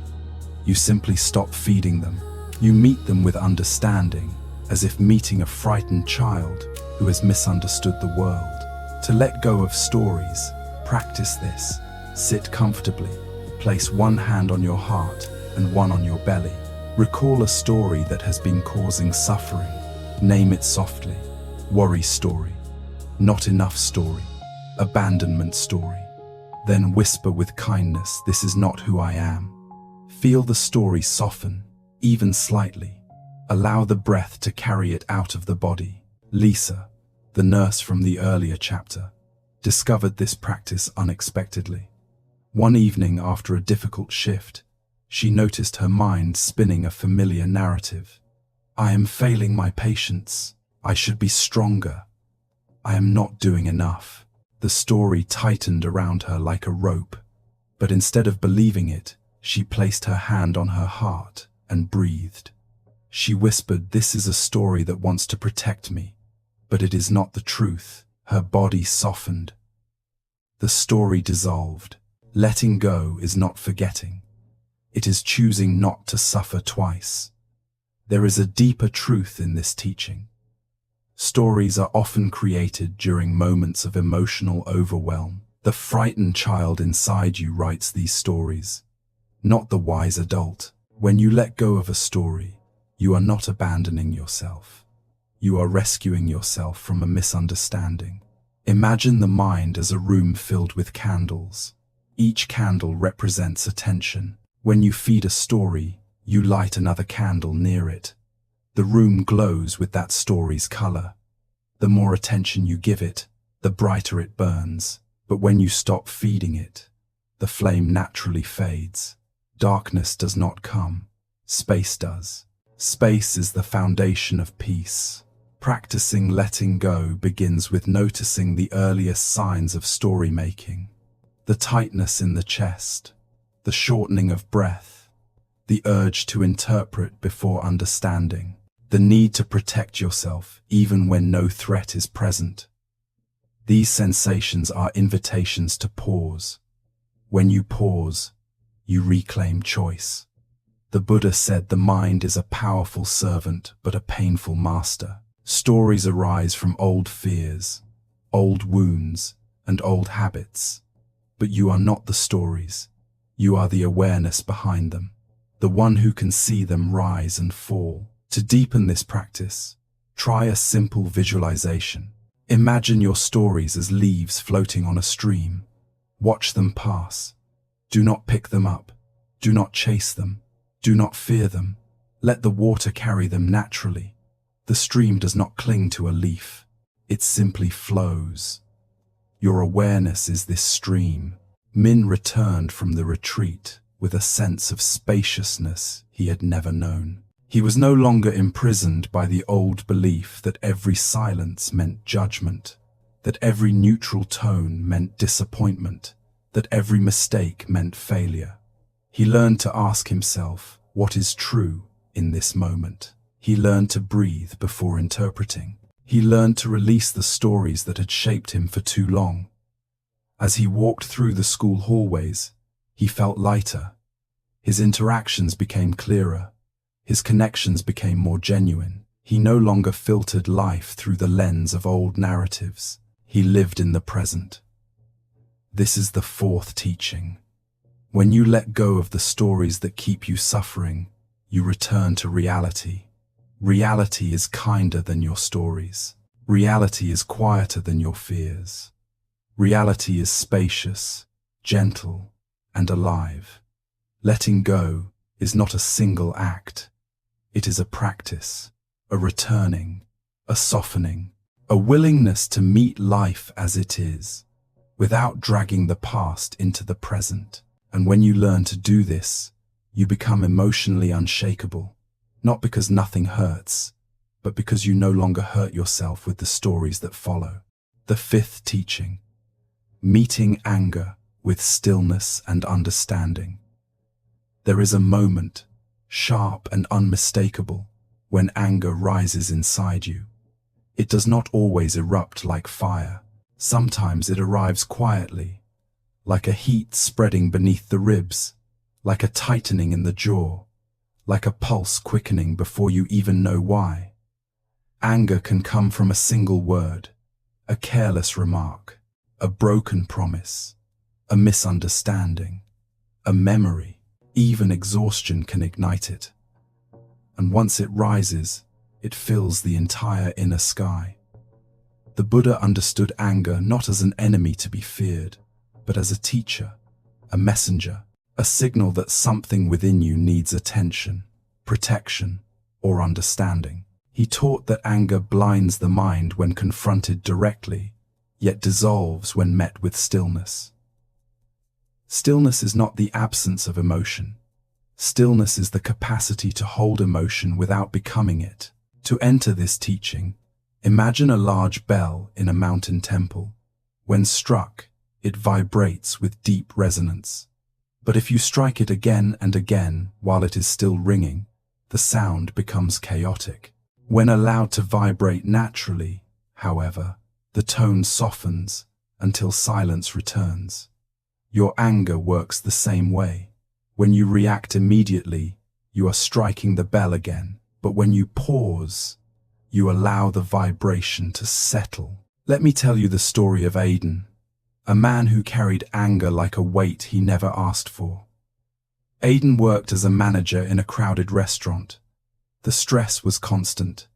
You simply stop feeding them. You meet them with understanding, as if meeting a frightened child who has misunderstood the world. To let go of stories, practice this. Sit comfortably. Place one hand on your heart and one on your belly. Recall a story that has been causing suffering. Name it softly. Worry story. Not enough story. Abandonment story. Then whisper with kindness, this is not who I am. Feel the story soften, even slightly. Allow the breath to carry it out of the body. Lisa, the nurse from the earlier chapter, discovered this practice unexpectedly. One evening after a difficult shift, she noticed her mind spinning a familiar narrative. I am failing my patients. I should be stronger. I am not doing enough. The story tightened around her like a rope, but instead of believing it, she placed her hand on her heart and breathed. She whispered, this is a story that wants to protect me, but it is not the truth. Her body softened. The story dissolved. Letting go is not forgetting. It is choosing not to suffer twice. There is a deeper truth in this teaching. Stories are often created during moments of emotional overwhelm. The frightened child inside you writes these stories, not the wise adult. When you let go of a story, you are not abandoning yourself. You are rescuing yourself from a misunderstanding. Imagine the mind as a room filled with candles. Each candle represents attention. When you feed a story, you light another candle near it. The room glows with that story's color. The more attention you give it, the brighter it burns. But when you stop feeding it, the flame naturally fades. Darkness does not come. Space does. Space is the foundation of peace. Practicing letting go begins with noticing the earliest signs of story making. The tightness in the chest, the shortening of breath, the urge to interpret before understanding, the need to protect yourself even when no threat is present. These sensations are invitations to pause. When you pause, you reclaim choice. The Buddha said the mind is a powerful servant but a painful master. Stories arise from old fears, old wounds, and old habits. But you are not the stories. You are the awareness behind them, the one who can see them rise and fall. To deepen this practice, try a simple visualization. Imagine your stories as leaves floating on a stream. Watch them pass. Do not pick them up. Do not chase them. Do not fear them. Let the water carry them naturally. The stream does not cling to a leaf. It simply flows. Your awareness is this stream. Min returned from the retreat with a sense of spaciousness he had never known. He was no longer imprisoned by the old belief that every silence meant judgment, that every neutral tone meant disappointment, that every mistake meant failure. He learned to ask himself, what is true in this moment? He learned to breathe before interpreting. He learned to release the stories that had shaped him for too long. As he walked through the school hallways, he felt lighter. His interactions became clearer. His connections became more genuine. He no longer filtered life through the lens of old narratives. He lived in the present. This is the fourth teaching. When you let go of the stories that keep you suffering, you return to reality. Reality is kinder than your stories. Reality is quieter than your fears. Reality is spacious, gentle, and alive. Letting go is not a single act. It is a practice, a returning, a softening, a willingness to meet life as it is, without dragging the past into the present. And when you learn to do this, you become emotionally unshakable, not because nothing hurts, but because you no longer hurt yourself with the stories that follow. The fifth teaching, meeting anger with stillness and understanding. There is a moment, sharp and unmistakable, when anger rises inside you. It does not always erupt like fire. Sometimes it arrives quietly, like a heat spreading beneath the ribs, like a tightening in the jaw, like a pulse quickening before you even know why. Anger can come from a single word, a careless remark, a broken promise, a misunderstanding, a memory. Even exhaustion can ignite it. And once it rises, it fills the entire inner sky. The Buddha understood anger not as an enemy to be feared, but as a teacher, a messenger, a signal that something within you needs attention, protection, or understanding. He taught that anger blinds the mind when confronted directly, yet dissolves when met with stillness. Stillness is not the absence of emotion. Stillness is the capacity to hold emotion without becoming it. To enter this teaching, imagine a large bell in a mountain temple. When struck, it vibrates with deep resonance. But if you strike it again and again while it is still ringing, the sound becomes chaotic. When allowed to vibrate naturally, however, the tone softens until silence returns. Your anger works the same way. When you react immediately, you are striking the bell again. But when you pause, you allow the vibration to settle. Let me tell you the story of Aiden, a man who carried anger like a weight he never asked for. Aiden worked as a manager in a crowded restaurant. The stress was constant.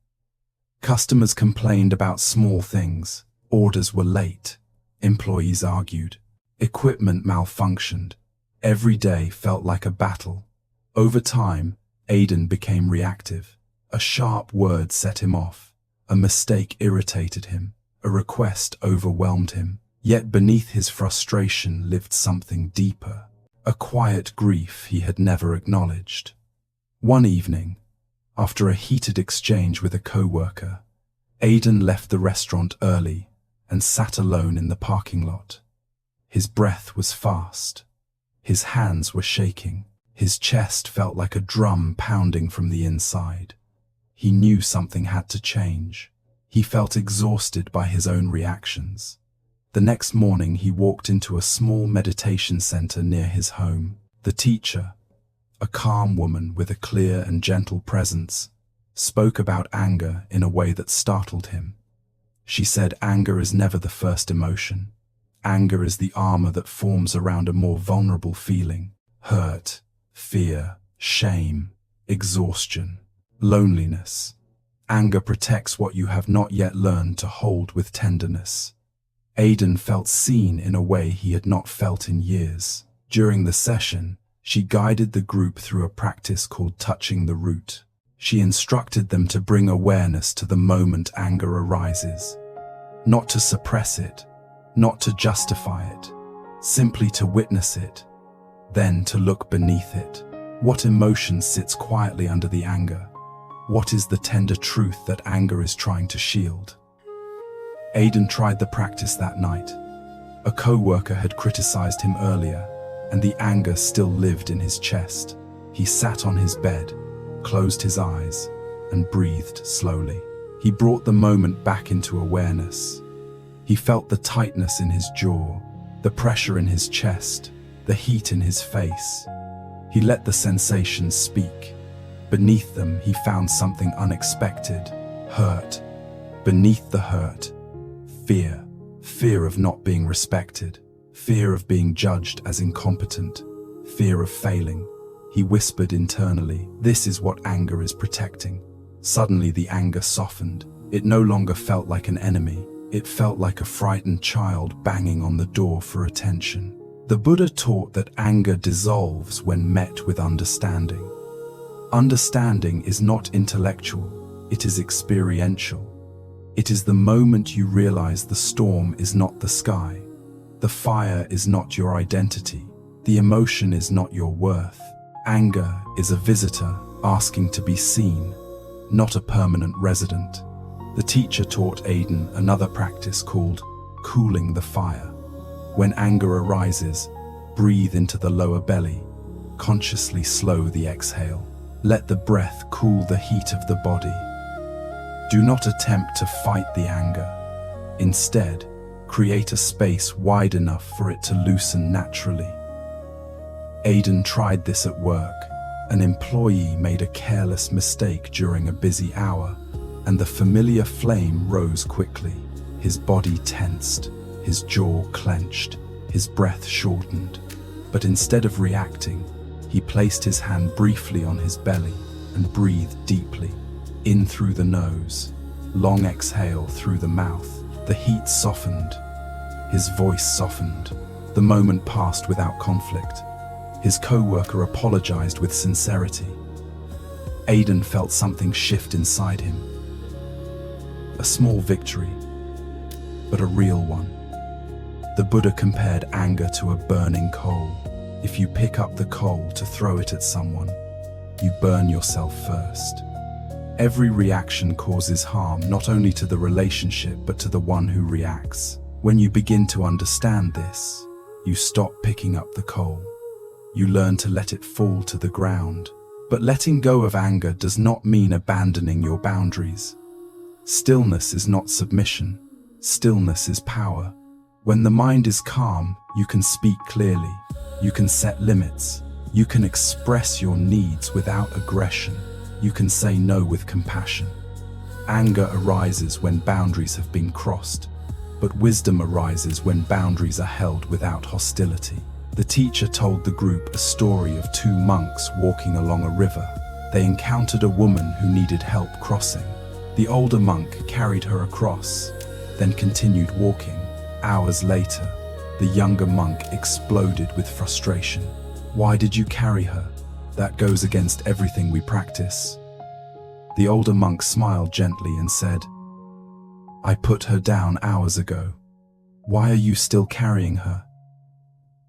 Customers complained about small things. Orders were late. Employees argued. Equipment malfunctioned. Every day felt like a battle. Over time, Aiden became reactive. A sharp word set him off. A mistake irritated him. A request overwhelmed him. Yet beneath his frustration lived something deeper. a quiet grief he had never acknowledged. One evening, after a heated exchange with a co-worker, Aidan left the restaurant early and sat alone in the parking lot. His breath was fast. His hands were shaking. His chest felt like a drum pounding from the inside. He knew something had to change. He felt exhausted by his own reactions. The next morning he walked into a small meditation center near his home. The teacher, a calm woman with a clear and gentle presence, spoke about anger in a way that startled him. She said anger is never the first emotion. Anger is the armor that forms around a more vulnerable feeling. Hurt, fear, shame, exhaustion, loneliness. Anger protects what you have not yet learned to hold with tenderness. Aidan felt seen in a way he had not felt in years. During the session, she guided the group through a practice called touching the root. She instructed them to bring awareness to the moment anger arises. Not to suppress it, not to justify it, simply to witness it, then to look beneath it. What emotion sits quietly under the anger? What is the tender truth that anger is trying to shield? Aidan tried the practice that night. A co-worker had criticized him earlier, and the anger still lived in his chest. He sat on his bed, closed his eyes, and breathed slowly. He brought the moment back into awareness. He felt the tightness in his jaw, the pressure in his chest, the heat in his face. He let the sensations speak. Beneath them, he found something unexpected. Hurt. Beneath the hurt, fear. Fear of not being respected. Fear of being judged as incompetent. Fear of failing. He whispered internally, "This is what anger is protecting." Suddenly the anger softened. It no longer felt like an enemy. It felt like a frightened child banging on the door for attention. The Buddha taught that anger dissolves when met with understanding. Understanding is not intellectual, it is experiential. It is the moment you realize the storm is not the sky. The fire is not your identity. The emotion is not your worth. Anger is a visitor asking to be seen, not a permanent resident. The teacher taught Aidan another practice called cooling the fire. When anger arises, breathe into the lower belly. Consciously slow the exhale. Let the breath cool the heat of the body. Do not attempt to fight the anger. Instead, create a space wide enough for it to loosen naturally. Aidan tried this at work. An employee made a careless mistake during a busy hour, and the familiar flame rose quickly. His body tensed, his jaw clenched, his breath shortened. But instead of reacting, he placed his hand briefly on his belly and breathed deeply, in through the nose, long exhale through the mouth. The heat softened. His voice softened. The moment passed without conflict. His co-worker apologized with sincerity. Aidan felt something shift inside him. A small victory, but a real one. The Buddha compared anger to a burning coal. If you pick up the coal to throw it at someone, you burn yourself first. Every reaction causes harm not only to the relationship but to the one who reacts. When you begin to understand this, you stop picking up the coal. You learn to let it fall to the ground. But letting go of anger does not mean abandoning your boundaries. Stillness is not submission. Stillness is power. When the mind is calm, you can speak clearly. You can set limits. You can express your needs without aggression. You can say no with compassion. Anger arises when boundaries have been crossed, but wisdom arises when boundaries are held without hostility. The teacher told the group a story of two monks walking along a river. They encountered a woman who needed help crossing. The older monk carried her across, then continued walking. Hours later, the younger monk exploded with frustration. "Why did you carry her? That goes against everything we practice." The older monk smiled gently and said, "I put her down hours ago. Why are you still carrying her?"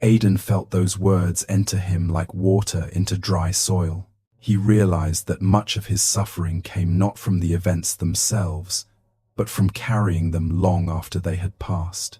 Aidan felt those words enter him like water into dry soil. He realized that much of his suffering came not from the events themselves, but from carrying them long after they had passed.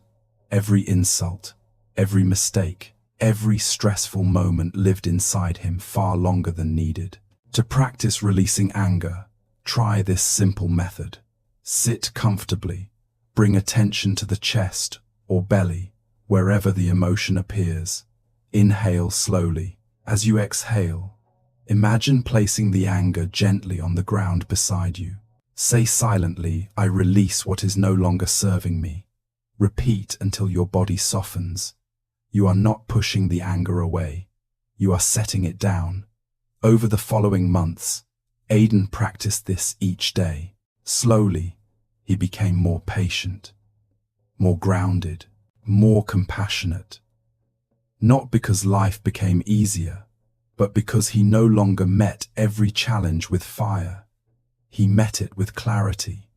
Every insult, every mistake, every stressful moment lived inside him far longer than needed. To practice releasing anger, try this simple method. Sit comfortably, bring attention to the chest or belly, wherever the emotion appears. Inhale slowly. As you exhale, imagine placing the anger gently on the ground beside you. Say silently, "I release what is no longer serving me." Repeat until your body softens. You are not pushing the anger away. You are setting it down. Over the following months, Aidan practiced this each day. Slowly, he became more patient, more grounded, more compassionate. Not because life became easier, but because he no longer met every challenge with fire. He met it with clarity.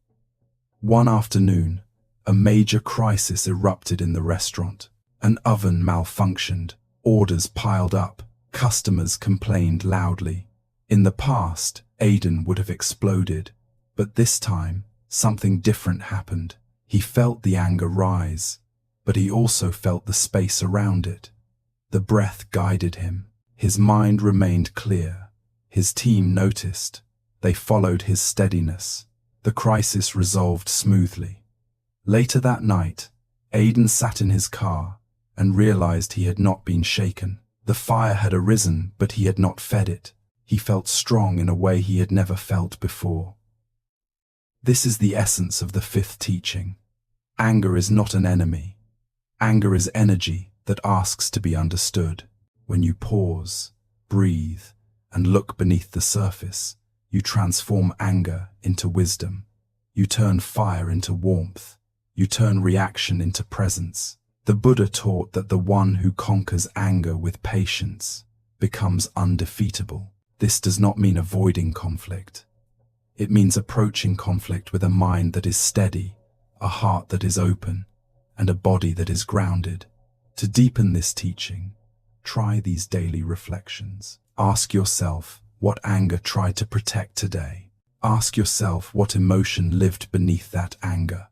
One afternoon, a major crisis erupted in the restaurant. An oven malfunctioned, orders piled up, customers complained loudly. In the past, Aidan would have exploded, but this time, something different happened. He felt the anger rise, but he also felt the space around it. The breath guided him. His mind remained clear. His team noticed. They followed his steadiness. The crisis resolved smoothly. Later that night, Aidan sat in his car and realized he had not been shaken. The fire had arisen, but he had not fed it. He felt strong in a way he had never felt before. This is the essence of the fifth teaching. Anger is not an enemy. Anger is energy that asks to be understood. When you pause, breathe, and look beneath the surface, you transform anger into wisdom. You turn fire into warmth. You turn reaction into presence. The Buddha taught that the one who conquers anger with patience becomes undefeatable. This does not mean avoiding conflict. It means approaching conflict with a mind that is steady, a heart that is open, and a body that is grounded. To deepen this teaching, try these daily reflections. Ask yourself, what anger tried to protect today? Ask yourself what emotion lived beneath that anger.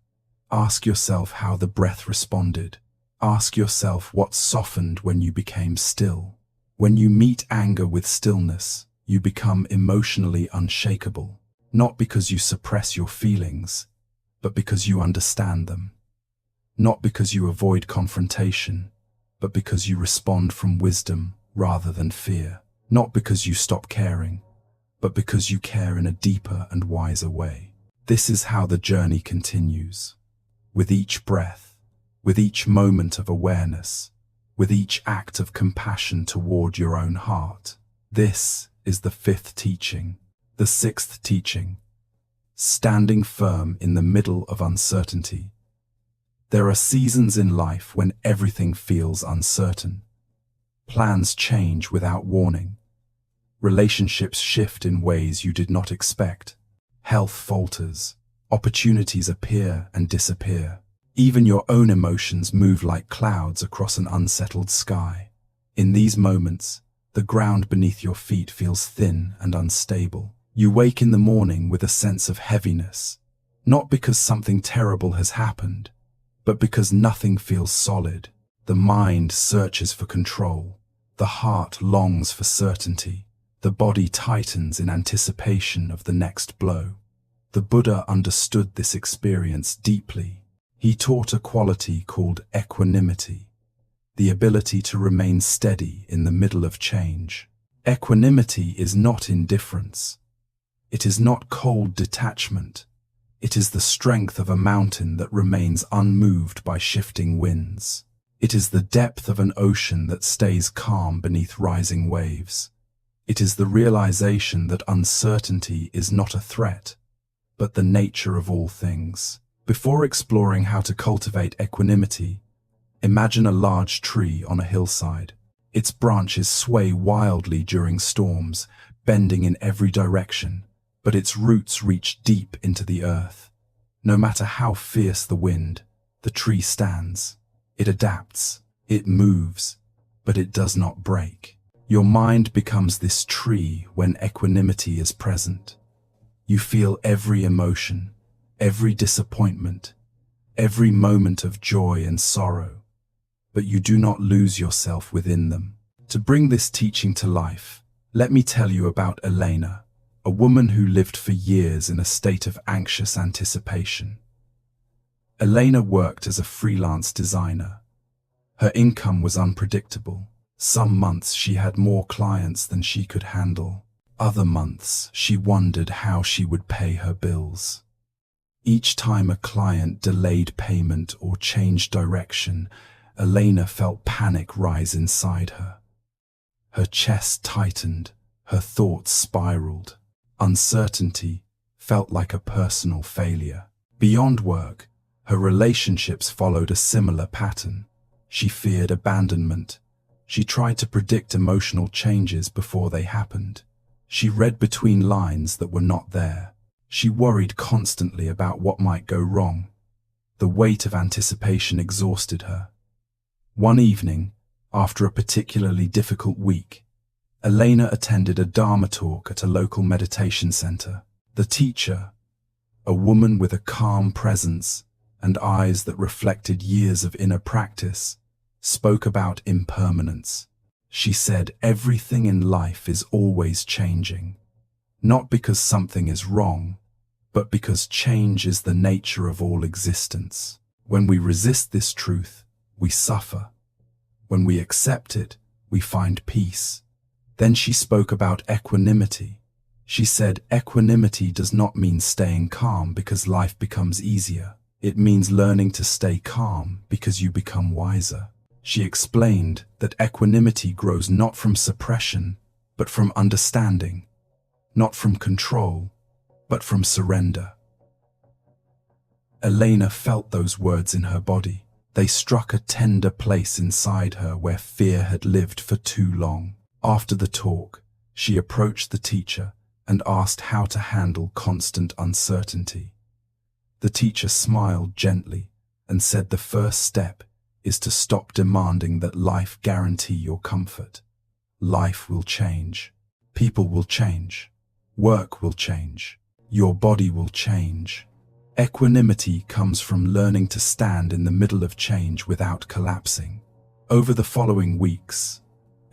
Ask yourself how the breath responded. Ask yourself what softened when you became still. When you meet anger with stillness, you become emotionally unshakable, not because you suppress your feelings, but because you understand them. Not because you avoid confrontation, but because you respond from wisdom rather than fear. Not because you stop caring, but because you care in a deeper and wiser way. This is how the journey continues. With each breath, with each moment of awareness, with each act of compassion toward your own heart. This is the fifth teaching. The sixth teaching. Standing firm in the middle of uncertainty. There are seasons in life when everything feels uncertain. Plans change without warning. Relationships shift in ways you did not expect. Health falters. Opportunities appear and disappear. Even your own emotions move like clouds across an unsettled sky. In these moments, the ground beneath your feet feels thin and unstable. You wake in the morning with a sense of heaviness, not because something terrible has happened, but because nothing feels solid. The mind searches for control. The heart longs for certainty. The body tightens in anticipation of the next blow. The Buddha understood this experience deeply. He taught a quality called equanimity, the ability to remain steady in the middle of change. Equanimity is not indifference. It is not cold detachment. It is the strength of a mountain that remains unmoved by shifting winds. It is the depth of an ocean that stays calm beneath rising waves. It is the realization that uncertainty is not a threat, but the nature of all things. Before exploring how to cultivate equanimity, imagine a large tree on a hillside. Its branches sway wildly during storms, bending in every direction, but its roots reach deep into the earth. No matter how fierce the wind, the tree stands. It adapts, it moves, but it does not break. Your mind becomes this tree when equanimity is present. You feel every emotion, every disappointment, every moment of joy and sorrow, but you do not lose yourself within them. To bring this teaching to life, let me tell you about Elena, a woman who lived for years in a state of anxious anticipation. Elena worked as a freelance designer. Her income was unpredictable. Some months she had more clients than she could handle. Other months she wondered how she would pay her bills. Each time a client delayed payment or changed direction, Elena felt panic rise inside her. Her chest tightened, her thoughts spiraled. Uncertainty felt like a personal failure. Beyond work, her relationships followed a similar pattern. She feared abandonment. She tried to predict emotional changes before they happened. She read between lines that were not there. She worried constantly about what might go wrong. The weight of anticipation exhausted her. One evening, after a particularly difficult week, Elena attended a Dharma talk at a local meditation center. The teacher, a woman with a calm presence and eyes that reflected years of inner practice, spoke about impermanence. She said everything in life is always changing, not because something is wrong, but because change is the nature of all existence. When we resist this truth, we suffer. When we accept it, we find peace. Then she spoke about equanimity. She said equanimity does not mean staying calm because life becomes easier. It means learning to stay calm because you become wiser. She explained that equanimity grows not from suppression, but from understanding, not from control, but from surrender. Elena felt those words in her body. They struck a tender place inside her where fear had lived for too long. After the talk, she approached the teacher and asked how to handle constant uncertainty. The teacher smiled gently and said the first step is to stop demanding that life guarantee your comfort. Life will change. People will change. Work will change. Your body will change. Equanimity comes from learning to stand in the middle of change without collapsing. Over the following weeks,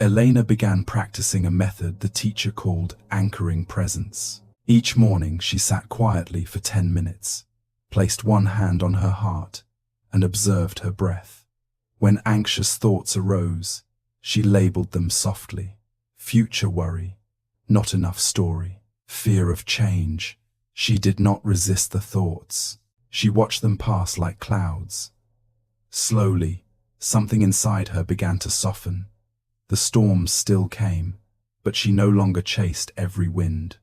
Elena began practicing a method the teacher called anchoring presence. Each morning she sat quietly for 10 minutes, placed one hand on her heart, and observed her breath. When anxious thoughts arose, she labeled them softly. Future worry, not enough story, fear of change. She did not resist the thoughts. She watched them pass like clouds. Slowly, something inside her began to soften. The storms still came, but she no longer chased every wind.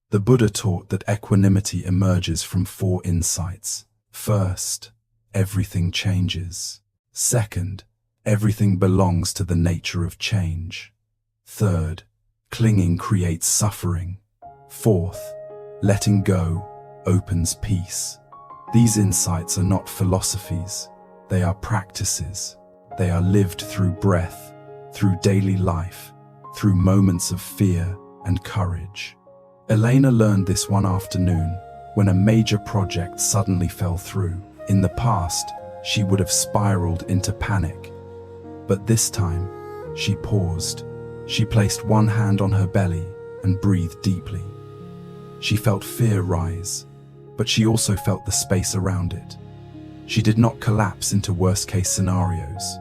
The Buddha taught that equanimity emerges from 4 insights. First, everything changes. Second, everything belongs to the nature of change. Third, clinging creates suffering. Fourth, letting go opens peace. These insights are not philosophies, they are practices. They are lived through breath, through daily life, through moments of fear and courage. Elena learned this one afternoon when a major project suddenly fell through. In the past, she would have spiraled into panic. But this time, she paused. She placed one hand on her belly and breathed deeply. She felt fear rise, but she also felt the space around it. She did not collapse into worst-case scenarios.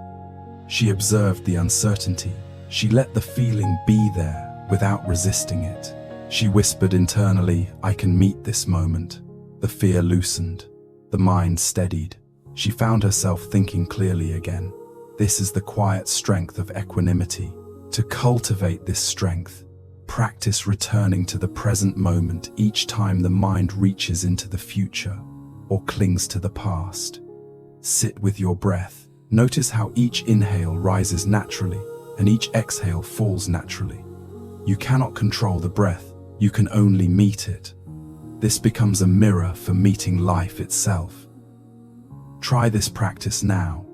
She observed the uncertainty. She let the feeling be there without resisting it. She whispered internally, "I can meet this moment." The fear loosened. The mind steadied. She found herself thinking clearly again. This is the quiet strength of equanimity. To cultivate this strength, practice returning to the present moment each time the mind reaches into the future or clings to the past. Sit with your breath. Notice how each inhale rises naturally and each exhale falls naturally. You cannot control the breath, you can only meet it. This becomes a mirror for meeting life itself. Try this practice now.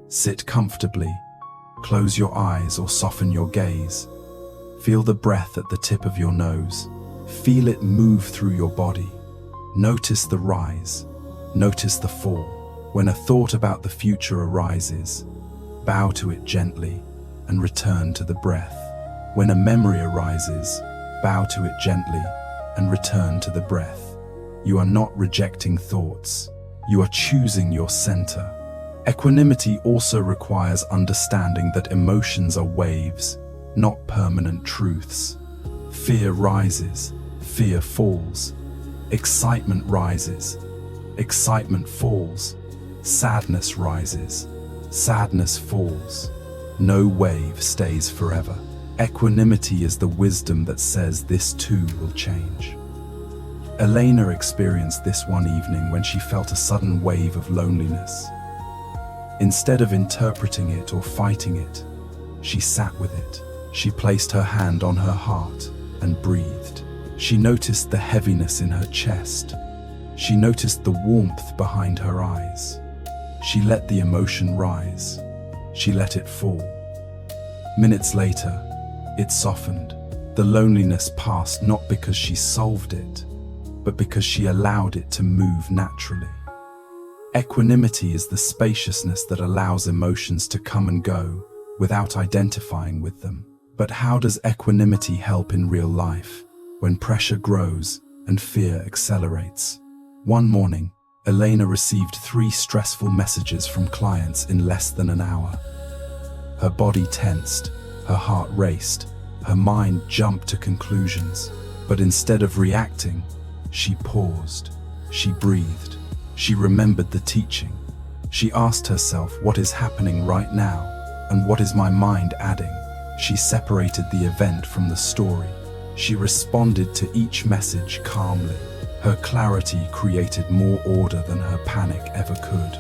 Sit comfortably, Close your eyes or soften your gaze. Feel the breath at the tip of your nose. Feel it move through your body. Notice the rise. Notice the fall. When a thought about the future arises, bow to it gently and return to the breath. When a memory arises, bow to it gently and return to the breath. You are not rejecting thoughts. You are choosing your center. Equanimity also requires understanding that emotions are waves, not permanent truths. Fear rises, fear falls. Excitement rises, excitement falls. Sadness rises, sadness falls. No wave stays forever. Equanimity is the wisdom that says this too will change. Elena experienced this one evening when she felt a sudden wave of loneliness. Instead of interpreting it or fighting it, she sat with it. She placed her hand on her heart and breathed. She noticed the heaviness in her chest. She noticed the warmth behind her eyes. She let the emotion rise. She let it fall. Minutes later, it softened. The loneliness passed not because she solved it, but because she allowed it to move naturally. Equanimity is the spaciousness that allows emotions to come and go without identifying with them. But how does equanimity help in real life when pressure grows and fear accelerates? One morning, Elena received 3 stressful messages from clients in less than an hour. Her body tensed, her heart raced, her mind jumped to conclusions. But instead of reacting, she paused, she breathed. She remembered the teaching. She asked herself, what is happening right now, and what is my mind adding? She separated the event from the story. She responded to each message calmly. Her clarity created more order than her panic ever could.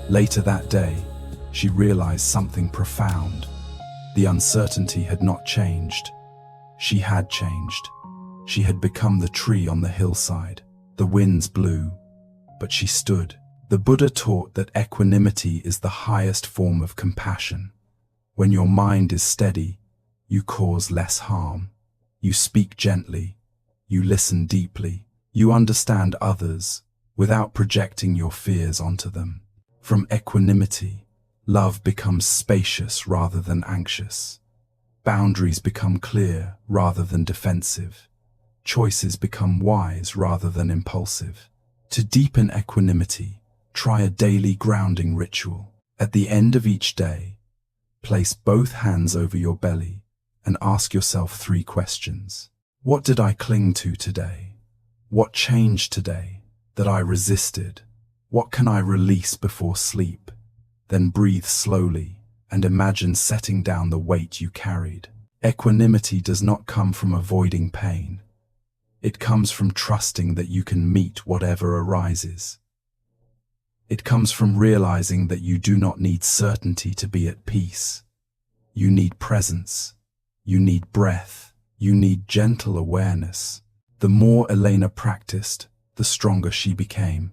Later that day, she realized something profound. The uncertainty had not changed. She had changed. She had become the tree on the hillside. The winds blew, but she stood. The Buddha taught that equanimity is the highest form of compassion. When your mind is steady, you cause less harm. You speak gently. You listen deeply. You understand others without projecting your fears onto them. From equanimity, love becomes spacious rather than anxious. Boundaries become clear rather than defensive. Choices become wise rather than impulsive. To deepen equanimity, try a daily grounding ritual. At the end of each day, place both hands over your belly and ask yourself 3 questions. What did I cling to today? What changed today that I resisted? What can I release before sleep? Then breathe slowly and imagine setting down the weight you carried. Equanimity does not come from avoiding pain. It comes from trusting that you can meet whatever arises. It comes from realizing that you do not need certainty to be at peace. You need presence. You need breath. You need gentle awareness. The more Elena practiced, the stronger she became.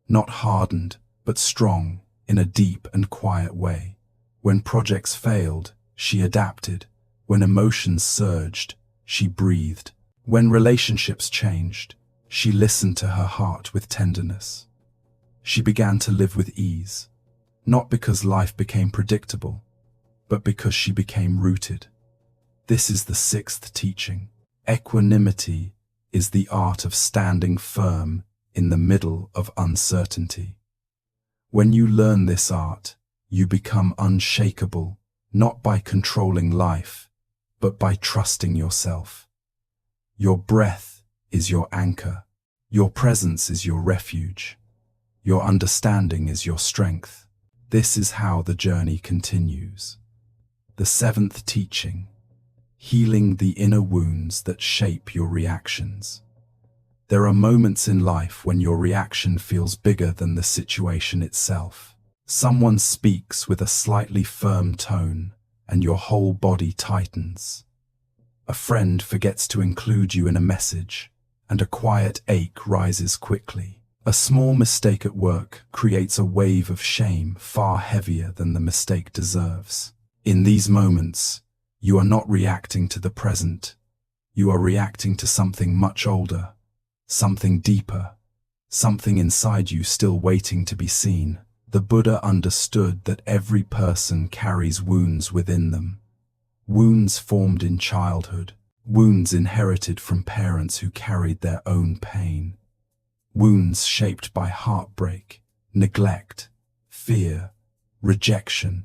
Not hardened, but strong, in a deep and quiet way. When projects failed, she adapted. When emotions surged, she breathed. When relationships changed, she listened to her heart with tenderness. She began to live with ease, not because life became predictable, but because she became rooted. This is the 6th teaching. Equanimity is the art of standing firm in the middle of uncertainty. When you learn this art, you become unshakable, not by controlling life, but by trusting yourself. Your breath is your anchor. Your presence is your refuge. Your understanding is your strength. This is how the journey continues. The 7th teaching, healing the inner wounds that shape your reactions. There are moments in life when your reaction feels bigger than the situation itself. Someone speaks with a slightly firm tone, and your whole body tightens. A friend forgets to include you in a message, and a quiet ache rises quickly. A small mistake at work creates a wave of shame far heavier than the mistake deserves. In these moments, you are not reacting to the present. You are reacting to something much older, something deeper, something inside you still waiting to be seen. The Buddha understood that every person carries wounds within them. Wounds formed in childhood, wounds inherited from parents who carried their own pain, wounds shaped by heartbreak, neglect, fear, rejection,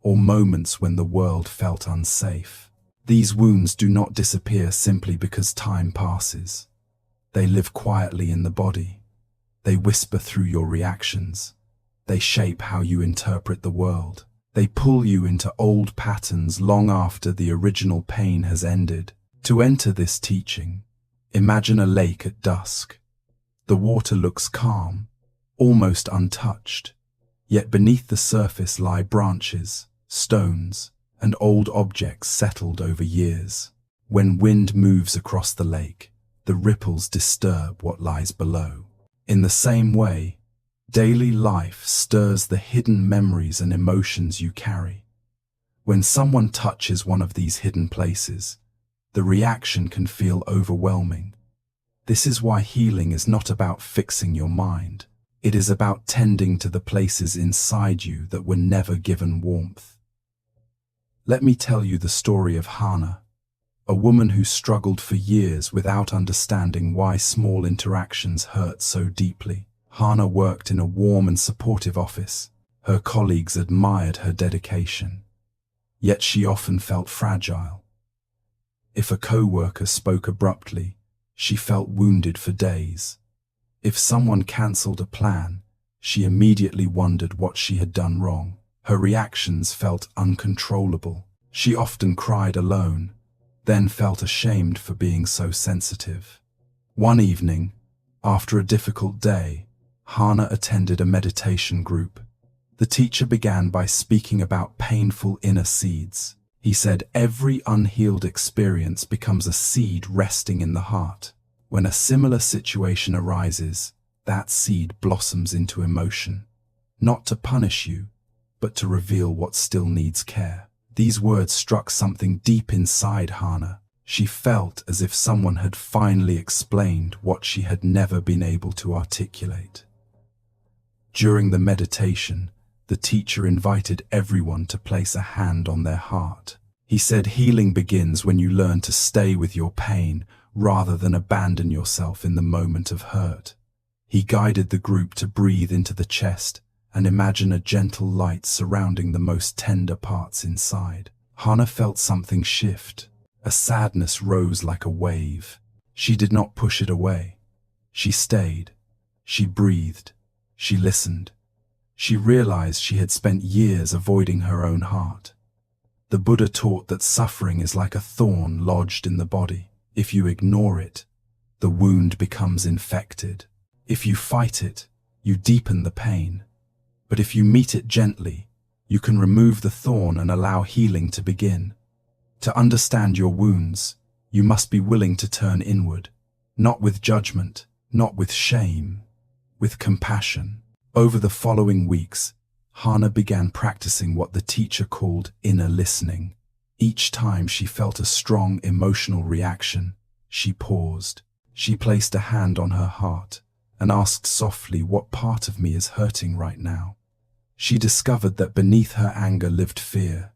or moments when the world felt unsafe. These wounds do not disappear simply because time passes. They live quietly in the body. They whisper through your reactions. They shape how you interpret the world. They pull you into old patterns long after the original pain has ended. To enter this teaching, imagine a lake at dusk. The water looks calm, almost untouched, yet beneath the surface lie branches, stones, and old objects settled over years. When wind moves across the lake, the ripples disturb what lies below. In the same way, daily life stirs the hidden memories and emotions you carry. When someone touches one of these hidden places, the reaction can feel overwhelming. This is why healing is not about fixing your mind. It is about tending to the places inside you that were never given warmth. Let me tell you the story of Hana, a woman who struggled for years without understanding why small interactions hurt so deeply. Hana worked in a warm and supportive office. Her colleagues admired her dedication. Yet she often felt fragile. If a co-worker spoke abruptly, she felt wounded for days. If someone cancelled a plan, she immediately wondered what she had done wrong. Her reactions felt uncontrollable. She often cried alone, then felt ashamed for being so sensitive. One evening, after a difficult day, Hana attended a meditation group. The teacher began by speaking about painful inner seeds. He said every unhealed experience becomes a seed resting in the heart. When a similar situation arises, that seed blossoms into emotion, not to punish you, but to reveal what still needs care. These words struck something deep inside Hana. She felt as if someone had finally explained what she had never been able to articulate. During the meditation, the teacher invited everyone to place a hand on their heart. He said healing begins when you learn to stay with your pain rather than abandon yourself in the moment of hurt. He guided the group to breathe into the chest and imagine a gentle light surrounding the most tender parts inside. Hana felt something shift. A sadness rose like a wave. She did not push it away. She stayed. She breathed. She listened. She realized she had spent years avoiding her own heart. The Buddha taught that suffering is like a thorn lodged in the body. If you ignore it, the wound becomes infected. If you fight it, you deepen the pain. But if you meet it gently, you can remove the thorn and allow healing to begin. To understand your wounds, you must be willing to turn inward, not with judgment, not with shame, with compassion. Over the following weeks, Hana began practicing what the teacher called inner listening. Each time she felt a strong emotional reaction, she paused. She placed a hand on her heart and asked softly, what part of me is hurting right now? She discovered that beneath her anger lived fear.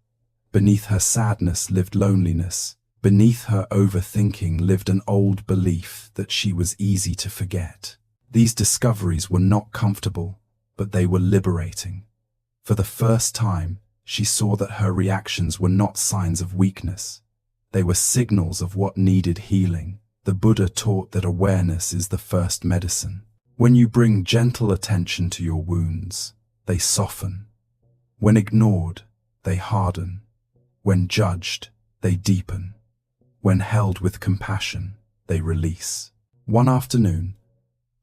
Beneath her sadness lived loneliness. Beneath her overthinking lived an old belief that she was easy to forget. These discoveries were not comfortable, but they were liberating. For the first time, she saw that her reactions were not signs of weakness. They were signals of what needed healing. The Buddha taught that awareness is the first medicine. When you bring gentle attention to your wounds, they soften. When ignored, they harden. When judged, they deepen. When held with compassion, they release. One afternoon,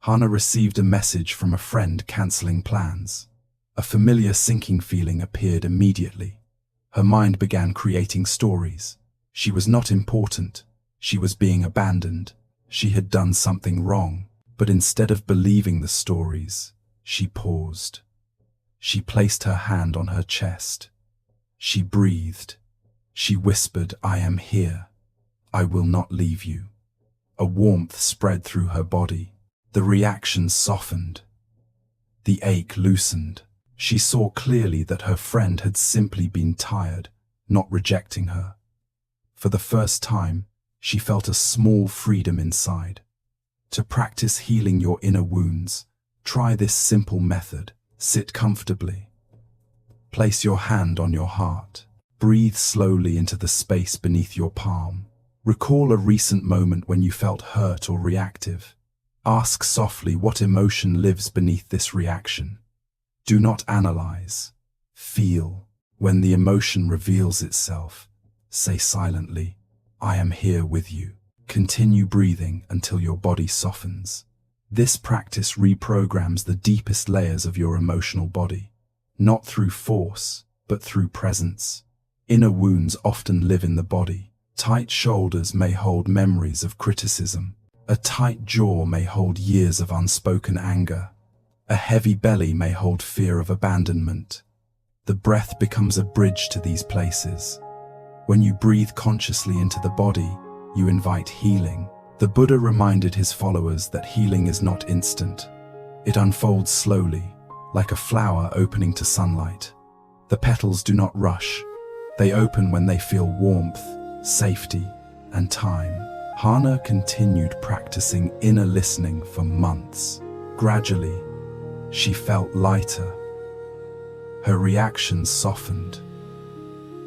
Hana received a message from a friend cancelling plans. A familiar sinking feeling appeared immediately. Her mind began creating stories. She was not important. She was being abandoned. She had done something wrong. But instead of believing the stories, she paused. She placed her hand on her chest. She breathed. She whispered, "I am here. I will not leave you." A warmth spread through her body. The reaction softened. The ache loosened. She saw clearly that her friend had simply been tired, not rejecting her. For the first time, she felt a small freedom inside. To practice healing your inner wounds, try this simple method. Sit comfortably. Place your hand on your heart. Breathe slowly into the space beneath your palm. Recall a recent moment when you felt hurt or reactive. Ask softly what emotion lives beneath this reaction. Do not analyze. Feel. When the emotion reveals itself, say silently, "I am here with you." Continue breathing until your body softens. This practice reprograms the deepest layers of your emotional body, not through force, but through presence. Inner wounds often live in the body. Tight shoulders may hold memories of criticism. A tight jaw may hold years of unspoken anger. A heavy belly may hold fear of abandonment. The breath becomes a bridge to these places. When you breathe consciously into the body, you invite healing. The Buddha reminded his followers that healing is not instant. It unfolds slowly, like a flower opening to sunlight. The petals do not rush. They open when they feel warmth, safety, and time. Hana continued practicing inner listening for months. Gradually, she felt lighter. Her reactions softened.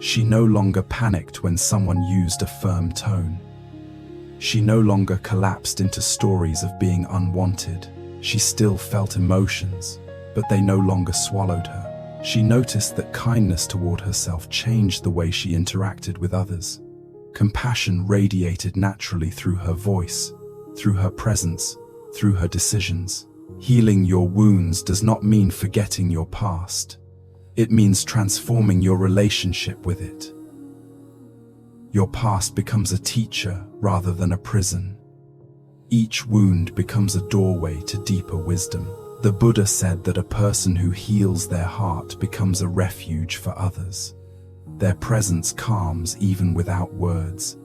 She no longer panicked when someone used a firm tone. She no longer collapsed into stories of being unwanted. She still felt emotions, but they no longer swallowed her. She noticed that kindness toward herself changed the way she interacted with others. Compassion radiated naturally through her voice, through her presence, through her decisions. Healing your wounds does not mean forgetting your past. It means transforming your relationship with it. Your past becomes a teacher rather than a prison. Each wound becomes a doorway to deeper wisdom. The Buddha said that a person who heals their heart becomes a refuge for others. Their presence calms even without words.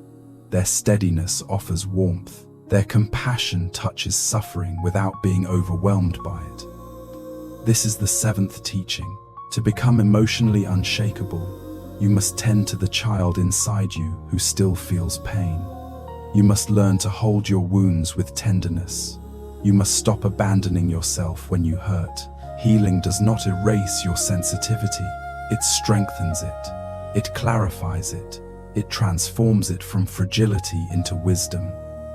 Their steadiness offers warmth. Their compassion touches suffering without being overwhelmed by it. This is the seventh teaching. To become emotionally unshakable, you must tend to the child inside you who still feels pain. You must learn to hold your wounds with tenderness. You must stop abandoning yourself when you hurt. Healing does not erase your sensitivity. It strengthens it. It clarifies it. It transforms it from fragility into wisdom.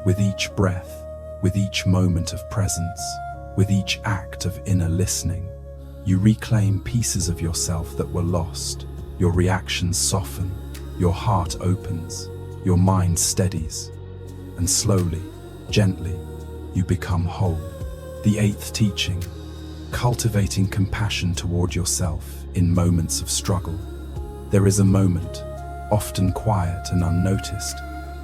With each breath, with each moment of presence, with each act of inner listening, you reclaim pieces of yourself that were lost. Your reactions soften, your heart opens, your mind steadies, and slowly, gently, you become whole. The eighth teaching, cultivating compassion toward yourself in moments of struggle. There is a moment, often quiet and unnoticed,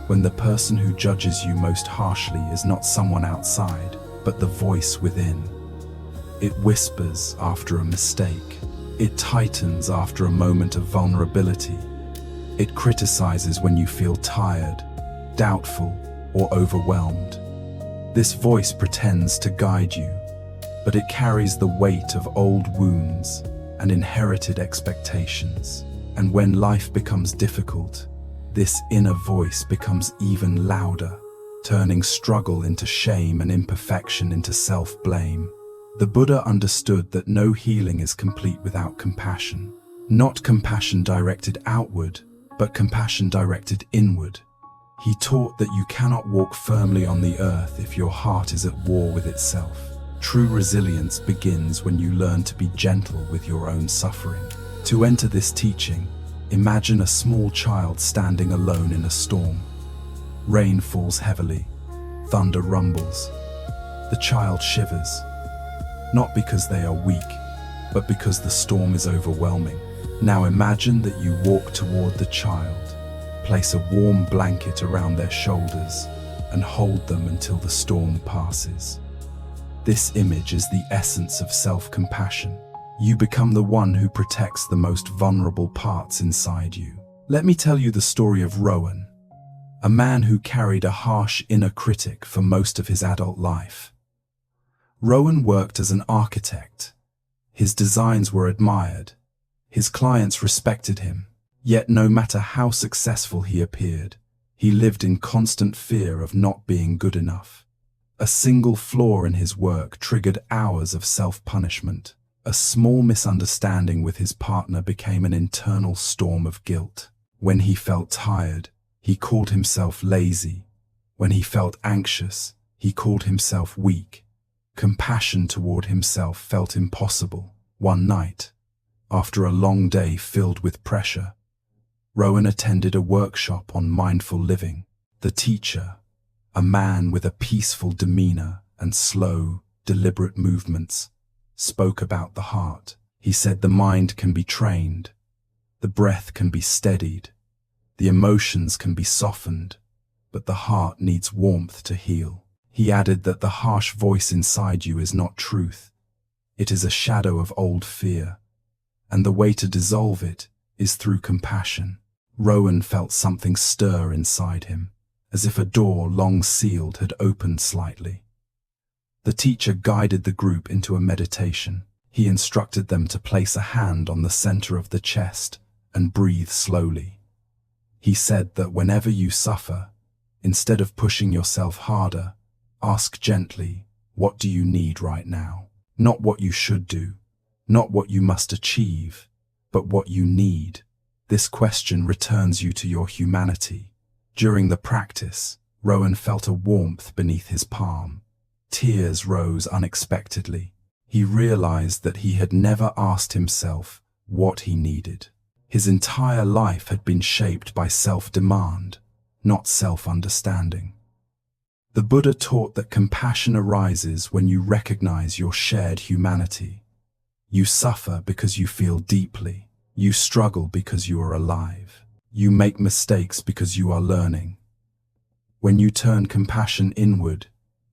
when the person who judges you most harshly is not someone outside, but the voice within. It whispers after a mistake. It tightens after a moment of vulnerability. It criticizes when you feel tired, doubtful, or overwhelmed. This voice pretends to guide you, but it carries the weight of old wounds and inherited expectations. And when life becomes difficult, this inner voice becomes even louder, turning struggle into shame and imperfection into self-blame. The Buddha understood that no healing is complete without compassion. Not compassion directed outward, but compassion directed inward. He taught that you cannot walk firmly on the earth if your heart is at war with itself. True resilience begins when you learn to be gentle with your own suffering. To enter this teaching, imagine a small child standing alone in a storm. Rain falls heavily. Thunder rumbles. The child shivers. Not because they are weak, but because the storm is overwhelming. Now imagine that you walk toward the child, place a warm blanket around their shoulders, and hold them until the storm passes. This image is the essence of self-compassion. You become the one who protects the most vulnerable parts inside you. Let me tell you the story of Rowan, a man who carried a harsh inner critic for most of his adult life. Rowan worked as an architect. His designs were admired. His clients respected him. Yet no matter how successful he appeared, he lived in constant fear of not being good enough. A single flaw in his work triggered hours of self-punishment. A small misunderstanding with his partner became an internal storm of guilt. When he felt tired, he called himself lazy. When he felt anxious, he called himself weak. Compassion toward himself felt impossible. One night, after a long day filled with pressure, Rowan attended a workshop on mindful living. The teacher, a man with a peaceful demeanor and slow, deliberate movements, spoke about the heart. He said the mind can be trained, the breath can be steadied, the emotions can be softened, but the heart needs warmth to heal. He added that the harsh voice inside you is not truth. It is a shadow of old fear, and the way to dissolve it is through compassion. Rowan felt something stir inside him, as if a door long sealed had opened slightly. The teacher guided the group into a meditation. He instructed them to place a hand on the center of the chest and breathe slowly. He said that whenever you suffer, instead of pushing yourself harder, ask gently, what do you need right now? Not what you should do, not what you must achieve, but what you need. This question returns you to your humanity. During the practice, Rowan felt a warmth beneath his palm. Tears rose unexpectedly. He realized that he had never asked himself what he needed. His entire life had been shaped by self-demand, not self-understanding. The Buddha taught that compassion arises when you recognize your shared humanity. You suffer because you feel deeply. You struggle because you are alive. You make mistakes because you are learning. When you turn compassion inward,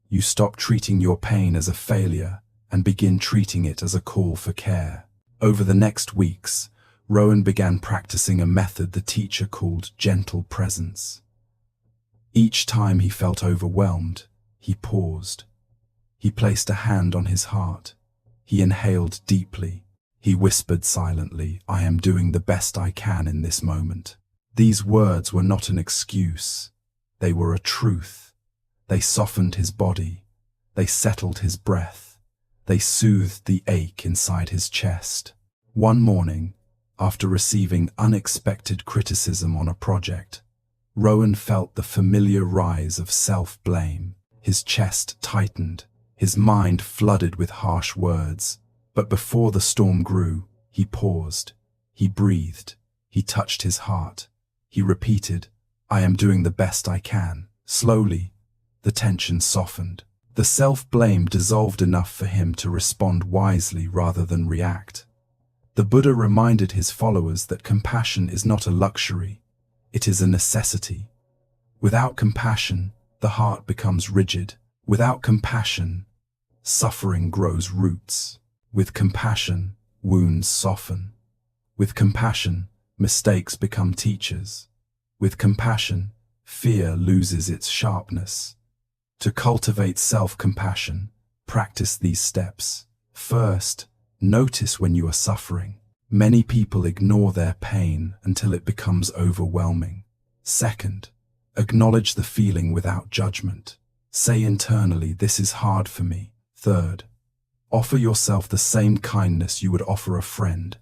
you stop treating your pain as a failure and begin treating it as a call for care. Over the next weeks, Rowan began practicing a method the teacher called gentle presence. Each time he felt overwhelmed, he paused. He placed a hand on his heart. He inhaled deeply. He whispered silently, "I am doing the best I can in this moment." These words were not an excuse. They were a truth. They softened his body. They settled his breath. They soothed the ache inside his chest. One morning, after receiving unexpected criticism on a project, Rowan felt the familiar rise of self-blame. His chest tightened. His mind flooded with harsh words. But before the storm grew, he paused. He breathed. He touched his heart. He repeated, "I am doing the best I can." Slowly, the tension softened. The self-blame dissolved enough for him to respond wisely rather than react. The Buddha reminded his followers that compassion is not a luxury. It is a necessity. Without compassion, the heart becomes rigid. Without compassion, suffering grows roots. With compassion, wounds soften. With compassion, mistakes become teachers. With compassion, fear loses its sharpness. To cultivate self-compassion, practice these steps. First, notice when you are suffering. Many people ignore their pain until it becomes overwhelming. Second, acknowledge the feeling without judgment. Say internally, "This is hard for me." Third, offer yourself the same kindness you would offer a friend.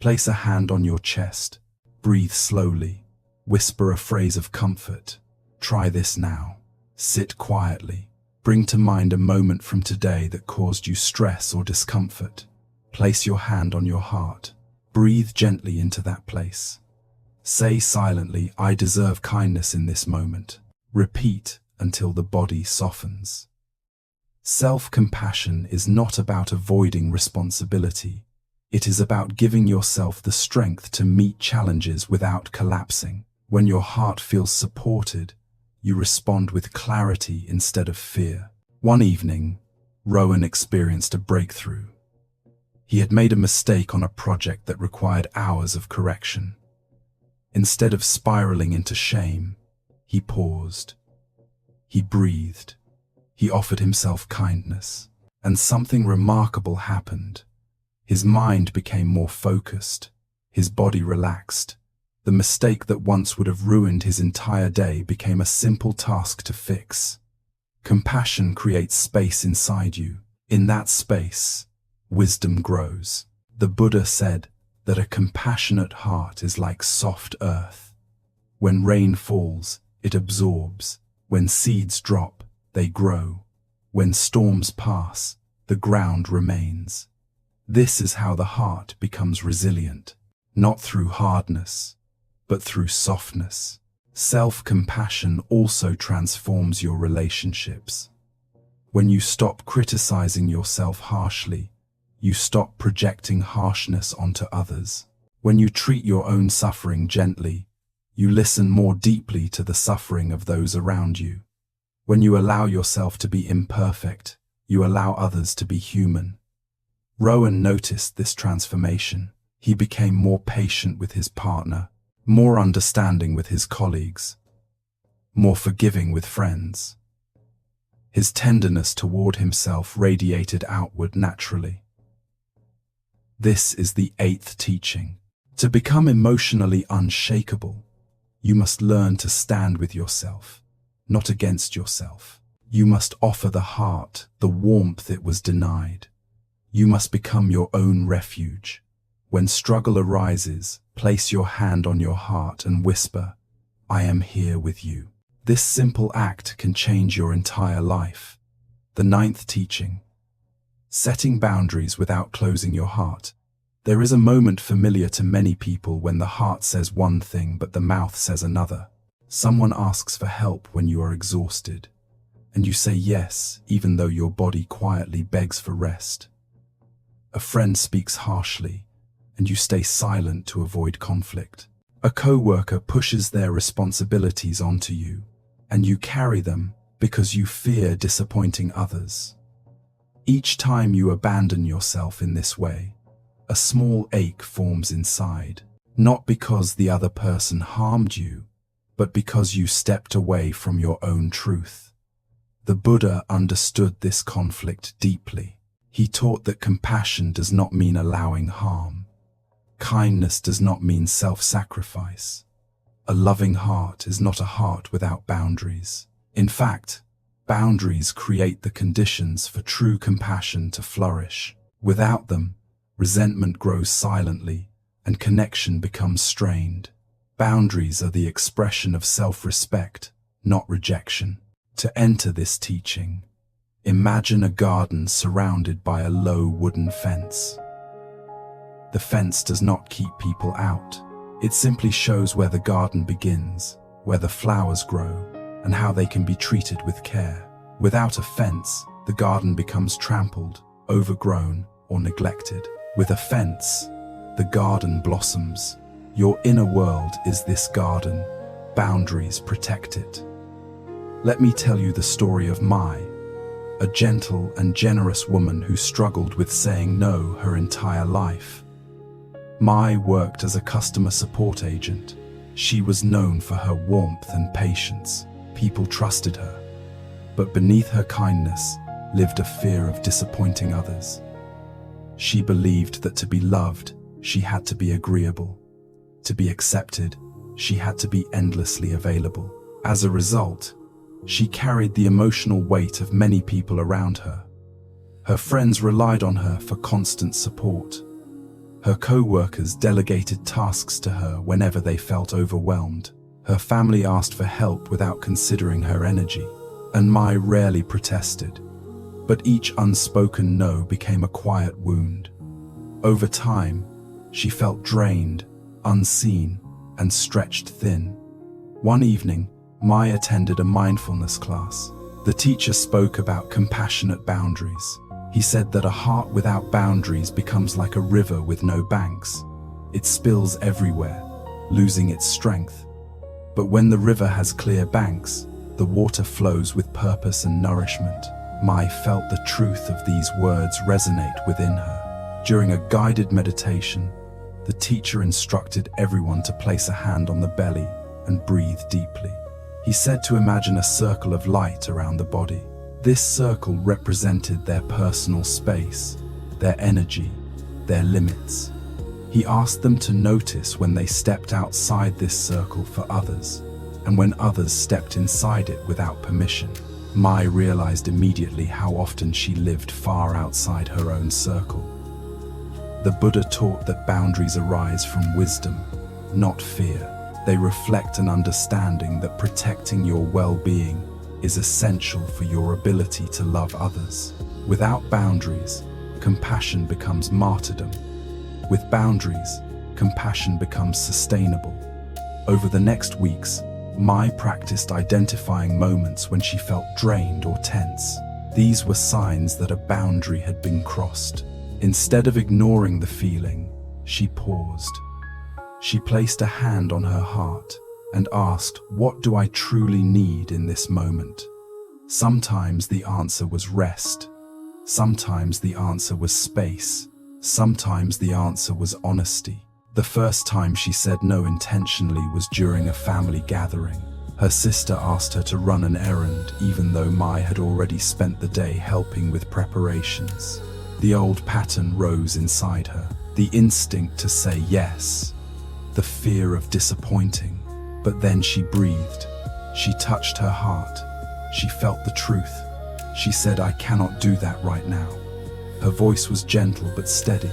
Place a hand on your chest. Breathe slowly. Whisper a phrase of comfort. Try this now. Sit quietly. Bring to mind a moment from today that caused you stress or discomfort. Place your hand on your heart. Breathe gently into that place. Say silently, "I deserve kindness in this moment." Repeat until the body softens. Self-compassion is not about avoiding responsibility. It is about giving yourself the strength to meet challenges without collapsing. When your heart feels supported, you respond with clarity instead of fear. One evening, Rowan experienced a breakthrough. He had made a mistake on a project that required hours of correction. Instead of spiraling into shame, he paused. He breathed. He offered himself kindness. And something remarkable happened. His mind became more focused. His body relaxed. The mistake that once would have ruined his entire day became a simple task to fix. Compassion creates space inside you. In that space, wisdom grows. The Buddha said that a compassionate heart is like soft earth. When rain falls, it absorbs. When seeds drop, they grow. When storms pass, the ground remains. This is how the heart becomes resilient, not through hardness, but through softness. Self-compassion also transforms your relationships. When you stop criticizing yourself harshly, you stop projecting harshness onto others. When you treat your own suffering gently, you listen more deeply to the suffering of those around you. When you allow yourself to be imperfect, you allow others to be human. Rowan noticed this transformation. He became more patient with his partner, more understanding with his colleagues, more forgiving with friends. His tenderness toward himself radiated outward naturally. This is the 8th teaching. To become emotionally unshakable, you must learn to stand with yourself, not against yourself. You must offer the heart the warmth it was denied. You must become your own refuge. When struggle arises, place your hand on your heart and whisper, "I am here with you." This simple act can change your entire life. The 9th teaching. Setting boundaries without closing your heart. There is a moment familiar to many people when the heart says one thing but the mouth says another. Someone asks for help when you are exhausted, and you say yes, even though your body quietly begs for rest. A friend speaks harshly, and you stay silent to avoid conflict. A co-worker pushes their responsibilities onto you, and you carry them because you fear disappointing others. Each time you abandon yourself in this way, a small ache forms inside, not because the other person harmed you, but because you stepped away from your own truth. The Buddha understood this conflict deeply. He taught that compassion does not mean allowing harm. Kindness does not mean self-sacrifice. A loving heart is not a heart without boundaries. In fact, boundaries create the conditions for true compassion to flourish. Without them, resentment grows silently, and connection becomes strained. Boundaries are the expression of self-respect, not rejection. To enter this teaching, imagine a garden surrounded by a low wooden fence. The fence does not keep people out. It simply shows where the garden begins, where the flowers grow, and how they can be treated with care. Without a fence, the garden becomes trampled, overgrown, or neglected. With a fence, the garden blossoms. Your inner world is this garden. Boundaries protect it. Let me tell you the story of Mai, a gentle and generous woman who struggled with saying no her entire life. Mai worked as a customer support agent. She was known for her warmth and patience. People trusted her. But beneath her kindness lived a fear of disappointing others. She believed that to be loved, she had to be agreeable. To be accepted, she had to be endlessly available. As a result, she carried the emotional weight of many people around her. Her friends relied on her for constant support. Her co-workers delegated tasks to her whenever they felt overwhelmed. Her family asked for help without considering her energy, and Mai rarely protested. But each unspoken no became a quiet wound. Over time, she felt drained, unseen, and stretched thin. One evening, Mai attended a mindfulness class. The teacher spoke about compassionate boundaries. He said that a heart without boundaries becomes like a river with no banks. It spills everywhere, losing its strength. But when the river has clear banks, the water flows with purpose and nourishment. Mai felt the truth of these words resonate within her. During a guided meditation, the teacher instructed everyone to place a hand on the belly and breathe deeply. He said to imagine a circle of light around the body. This circle represented their personal space, their energy, their limits. He asked them to notice when they stepped outside this circle for others, and when others stepped inside it without permission. Mai realized immediately how often she lived far outside her own circle. The Buddha taught that boundaries arise from wisdom, not fear. They reflect an understanding that protecting your well-being is essential for your ability to love others. Without boundaries, compassion becomes martyrdom. With boundaries, compassion becomes sustainable. Over the next weeks, Mai practiced identifying moments when she felt drained or tense. These were signs that a boundary had been crossed. Instead of ignoring the feeling, she paused. She placed a hand on her heart and asked, "What do I truly need in this moment?" Sometimes the answer was rest. Sometimes the answer was space. Sometimes the answer was honesty. The first time she said no intentionally was during a family gathering. Her sister asked her to run an errand, even though Mai had already spent the day helping with preparations. The old pattern rose inside her, the instinct to say yes, the fear of disappointing. But then she breathed. She touched her heart. She felt the truth. She said, "I cannot do that right now." Her voice was gentle but steady.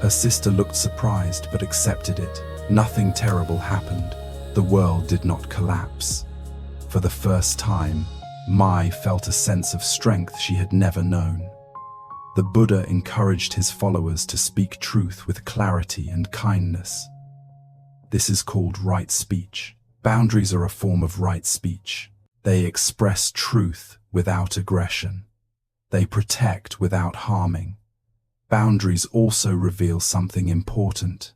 Her sister looked surprised but accepted it. Nothing terrible happened. The world did not collapse. For the first time, Mai felt a sense of strength she had never known. The Buddha encouraged his followers to speak truth with clarity and kindness. This is called right speech. Boundaries are a form of right speech. They express truth without aggression. They protect without harming. Boundaries also reveal something important.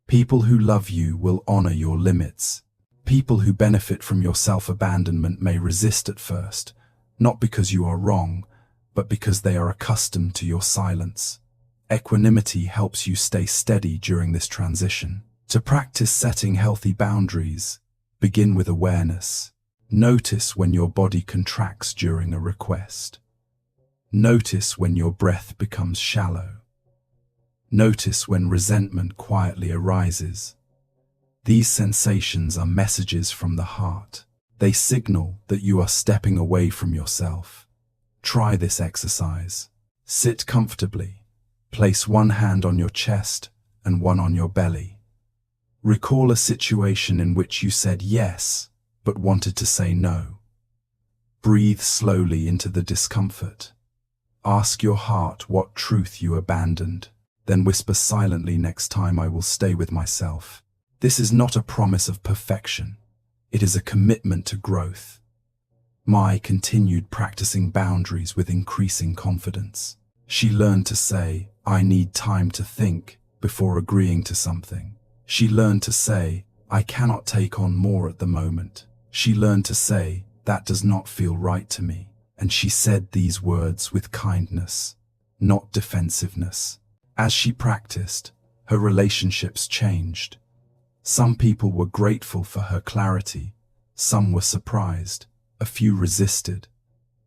People who love you will honor your limits. People who benefit from your self-abandonment may resist at first, not because you are wrong, but because they are accustomed to your silence. Equanimity helps you stay steady during this transition. To practice setting healthy boundaries, begin with awareness. Notice when your body contracts during a request. Notice when your breath becomes shallow. Notice when resentment quietly arises. These sensations are messages from the heart. They signal that you are stepping away from yourself. Try this exercise. Sit comfortably. Place one hand on your chest and one on your belly. Recall a situation in which you said yes, but wanted to say no. Breathe slowly into the discomfort. Ask your heart what truth you abandoned. Then whisper silently, "Next time I will stay with myself." This is not a promise of perfection. It is a commitment to growth. Mai continued practicing boundaries with increasing confidence. She learned to say, "I need time to think," before agreeing to something. She learned to say, "I cannot take on more at the moment." She learned to say, "That does not feel right to me." And she said these words with kindness, not defensiveness. As she practiced, her relationships changed. Some people were grateful for her clarity. Some were surprised. A few resisted.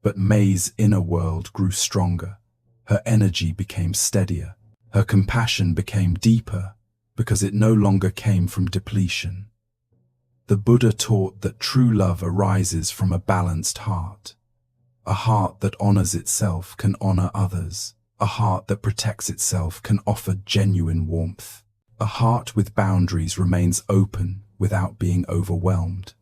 But Mai's inner world grew stronger. Her energy became steadier. Her compassion became deeper because it no longer came from depletion. The Buddha taught that true love arises from a balanced heart. A heart that honors itself can honor others. A heart that protects itself can offer genuine warmth. A heart with boundaries remains open without being overwhelmed.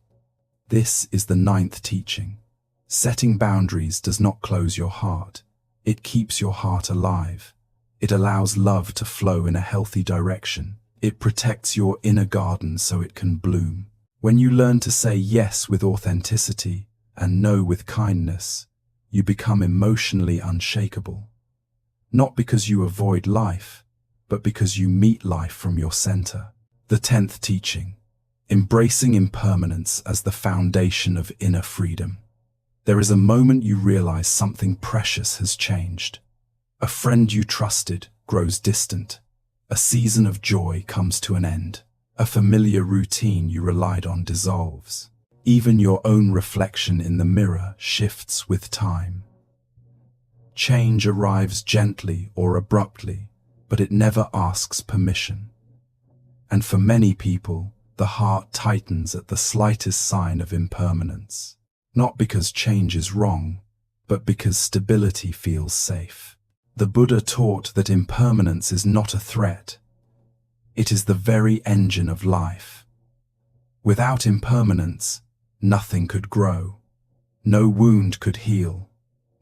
This is the 9th teaching. Setting boundaries does not close your heart. It keeps your heart alive. It allows love to flow in a healthy direction. It protects your inner garden so it can bloom. When you learn to say yes with authenticity and no with kindness, you become emotionally unshakable. Not because you avoid life, but because you meet life from your center. The 10th teaching. Embracing impermanence as the foundation of inner freedom. There is a moment you realize something precious has changed. A friend you trusted, grows distant. A season of joy comes to an end. A familiar routine you relied on dissolves. Even your own reflection in the mirror shifts with time. Change arrives gently or abruptly, but it never asks permission. And for many people, the heart tightens at the slightest sign of impermanence. Not because change is wrong, but because stability feels safe. The Buddha taught that impermanence is not a threat. It is the very engine of life. Without impermanence, nothing could grow. No wound could heal.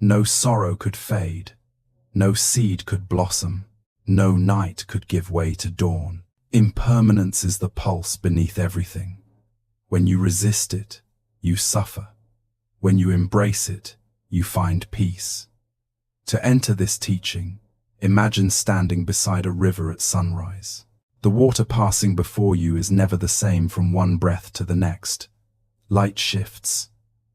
No sorrow could fade. No seed could blossom. No night could give way to dawn. Impermanence is the pulse beneath everything. When you resist it, you suffer. When you embrace it, you find peace. To enter this teaching, imagine standing beside a river at sunrise. The water passing before you is never the same from one breath to the next. Light shifts,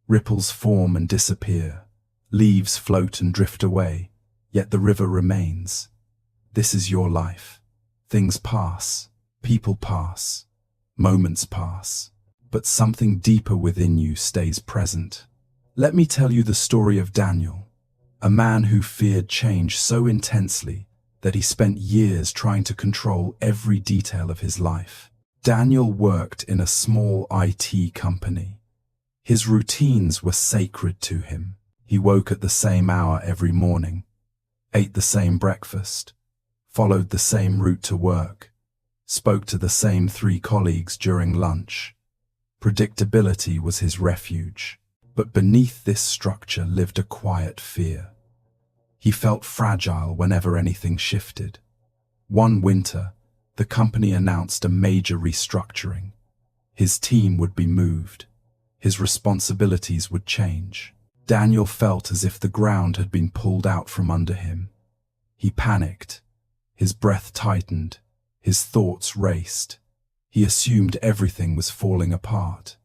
ripples form and disappear, leaves float and drift away, yet the river remains. This is your life. Things pass, people pass, moments pass, but something deeper within you stays present. Let me tell you the story of Daniel, a man who feared change so intensely that he spent years trying to control every detail of his life. Daniel worked in a small IT company. His routines were sacred to him. He woke at the same hour every morning, ate the same breakfast, followed the same route to work, spoke to the same 3 colleagues during lunch. Predictability was his refuge. But beneath this structure lived a quiet fear. He felt fragile whenever anything shifted. One winter, the company announced a major restructuring. His team would be moved. His responsibilities would change. Daniel felt as if the ground had been pulled out from under him. He panicked. His breath tightened. His thoughts raced. He assumed everything was falling apart.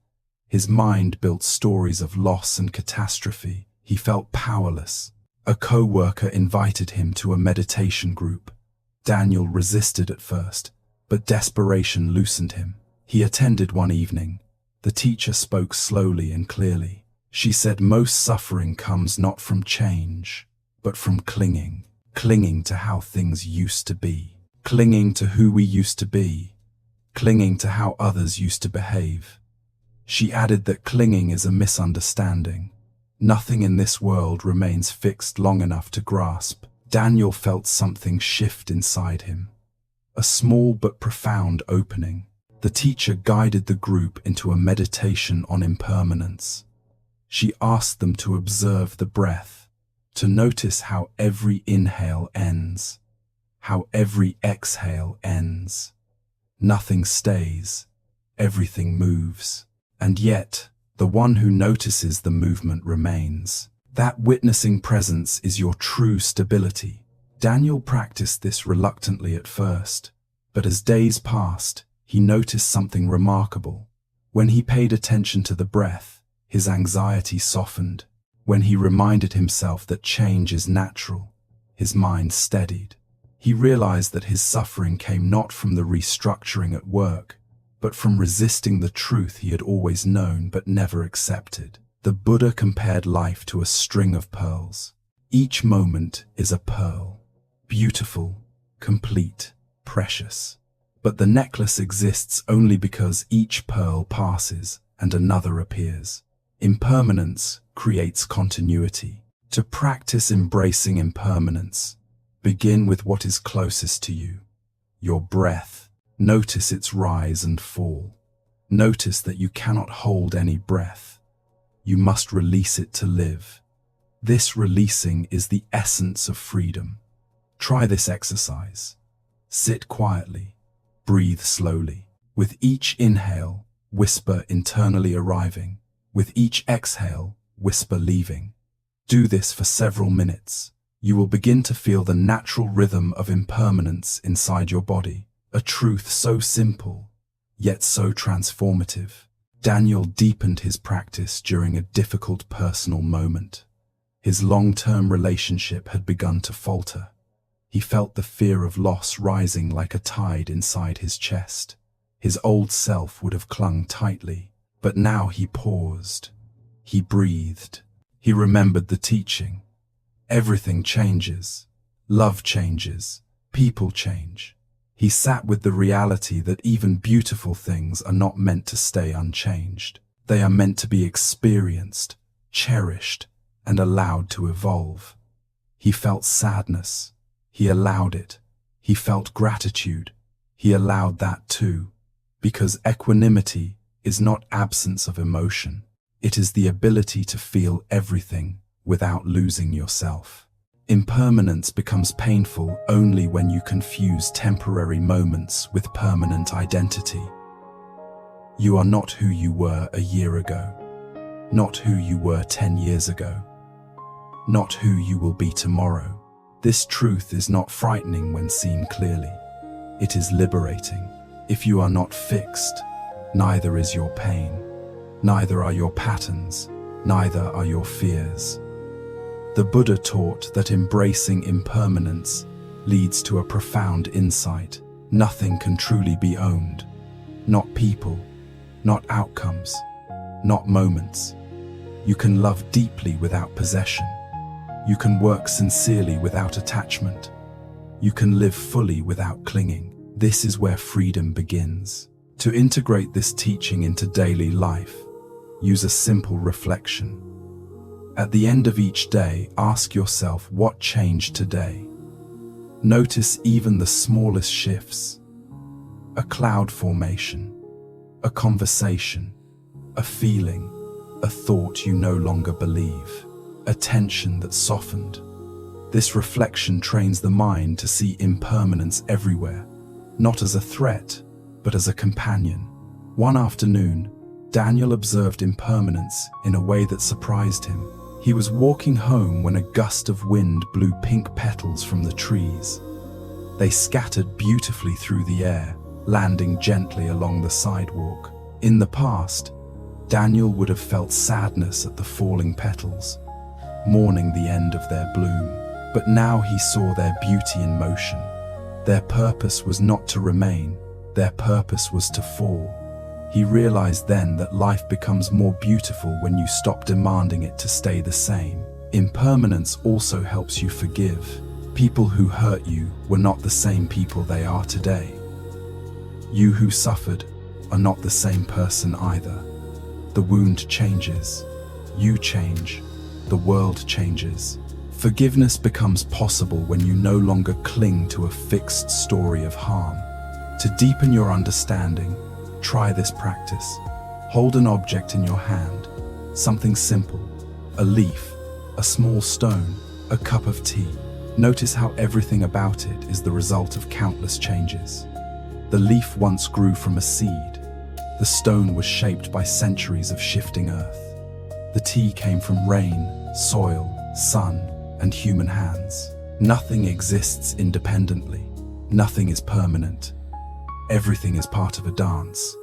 His mind built stories of loss and catastrophe. He felt powerless. A co-worker invited him to a meditation group. Daniel resisted at first, but desperation loosened him. He attended one evening. The teacher spoke slowly and clearly. She said most suffering comes not from change, but from clinging. Clinging to how things used to be. Clinging to who we used to be. Clinging to how others used to behave. She added that clinging is a misunderstanding. Nothing in this world remains fixed long enough to grasp. Daniel felt something shift inside him. A small but profound opening. The teacher guided the group into a meditation on impermanence. She asked them to observe the breath, to notice how every inhale ends, how every exhale ends. Nothing stays, everything moves. And yet, the one who notices the movement remains. That witnessing presence is your true stability. Daniel practiced this reluctantly at first, but as days passed, he noticed something remarkable. When he paid attention to the breath, his anxiety softened. When he reminded himself that change is natural, his mind steadied. He realized that his suffering came not from the restructuring at work, but from resisting the truth he had always known but never accepted. The Buddha compared life to a string of pearls. Each moment is a pearl, beautiful, complete, precious. But the necklace exists only because each pearl passes and another appears. Impermanence creates continuity. To practice embracing impermanence, begin with what is closest to you, your breath. Notice its rise and fall. Notice that you cannot hold any breath. You must release it to live. This releasing is the essence of freedom. Try this exercise. Sit quietly. Breathe slowly. With each inhale, whisper internally arriving. With each exhale, whisper leaving. Do this for several minutes. You will begin to feel the natural rhythm of impermanence inside your body. A truth so simple, yet so transformative. Daniel deepened his practice during a difficult personal moment. His long-term relationship had begun to falter. He felt the fear of loss rising like a tide inside his chest. His old self would have clung tightly, but now he paused. He breathed. He remembered the teaching. Everything changes. Love changes. People change. He sat with the reality that even beautiful things are not meant to stay unchanged. They are meant to be experienced, cherished, and allowed to evolve. He felt sadness. He allowed it. He felt gratitude. He allowed that too. Because equanimity is not absence of emotion. It is the ability to feel everything without losing yourself. Impermanence becomes painful only when you confuse temporary moments with permanent identity. You are not who you were a year ago, not who you were 10 years ago, not who you will be tomorrow. This truth is not frightening when seen clearly. It is liberating. If you are not fixed, neither is your pain, neither are your patterns, neither are your fears. The Buddha taught that embracing impermanence leads to a profound insight. Nothing can truly be owned. Not people, not outcomes, not moments. You can love deeply without possession. You can work sincerely without attachment. You can live fully without clinging. This is where freedom begins. To integrate this teaching into daily life, use a simple reflection. At the end of each day, ask yourself what changed today. Notice even the smallest shifts. A cloud formation, a conversation, a feeling, a thought you no longer believe, a tension that softened. This reflection trains the mind to see impermanence everywhere, not as a threat, but as a companion. One afternoon, Daniel observed impermanence in a way that surprised him. He was walking home when a gust of wind blew pink petals from the trees. They scattered beautifully through the air, landing gently along the sidewalk. In the past, Daniel would have felt sadness at the falling petals, mourning the end of their bloom. But now he saw their beauty in motion. Their purpose was not to remain, their purpose was to fall. He realized then that life becomes more beautiful when you stop demanding it to stay the same. Impermanence also helps you forgive. People who hurt you were not the same people they are today. You who suffered are not the same person either. The wound changes. You change. The world changes. Forgiveness becomes possible when you no longer cling to a fixed story of harm. To deepen your understanding, try this practice. Hold an object in your hand, something simple, a leaf, a small stone, a cup of tea. Notice how everything about it is the result of countless changes. The leaf once grew from a seed. The stone was shaped by centuries of shifting earth. The tea came from rain, soil, sun, and human hands. Nothing exists independently. Nothing is permanent. Everything is part of a dance.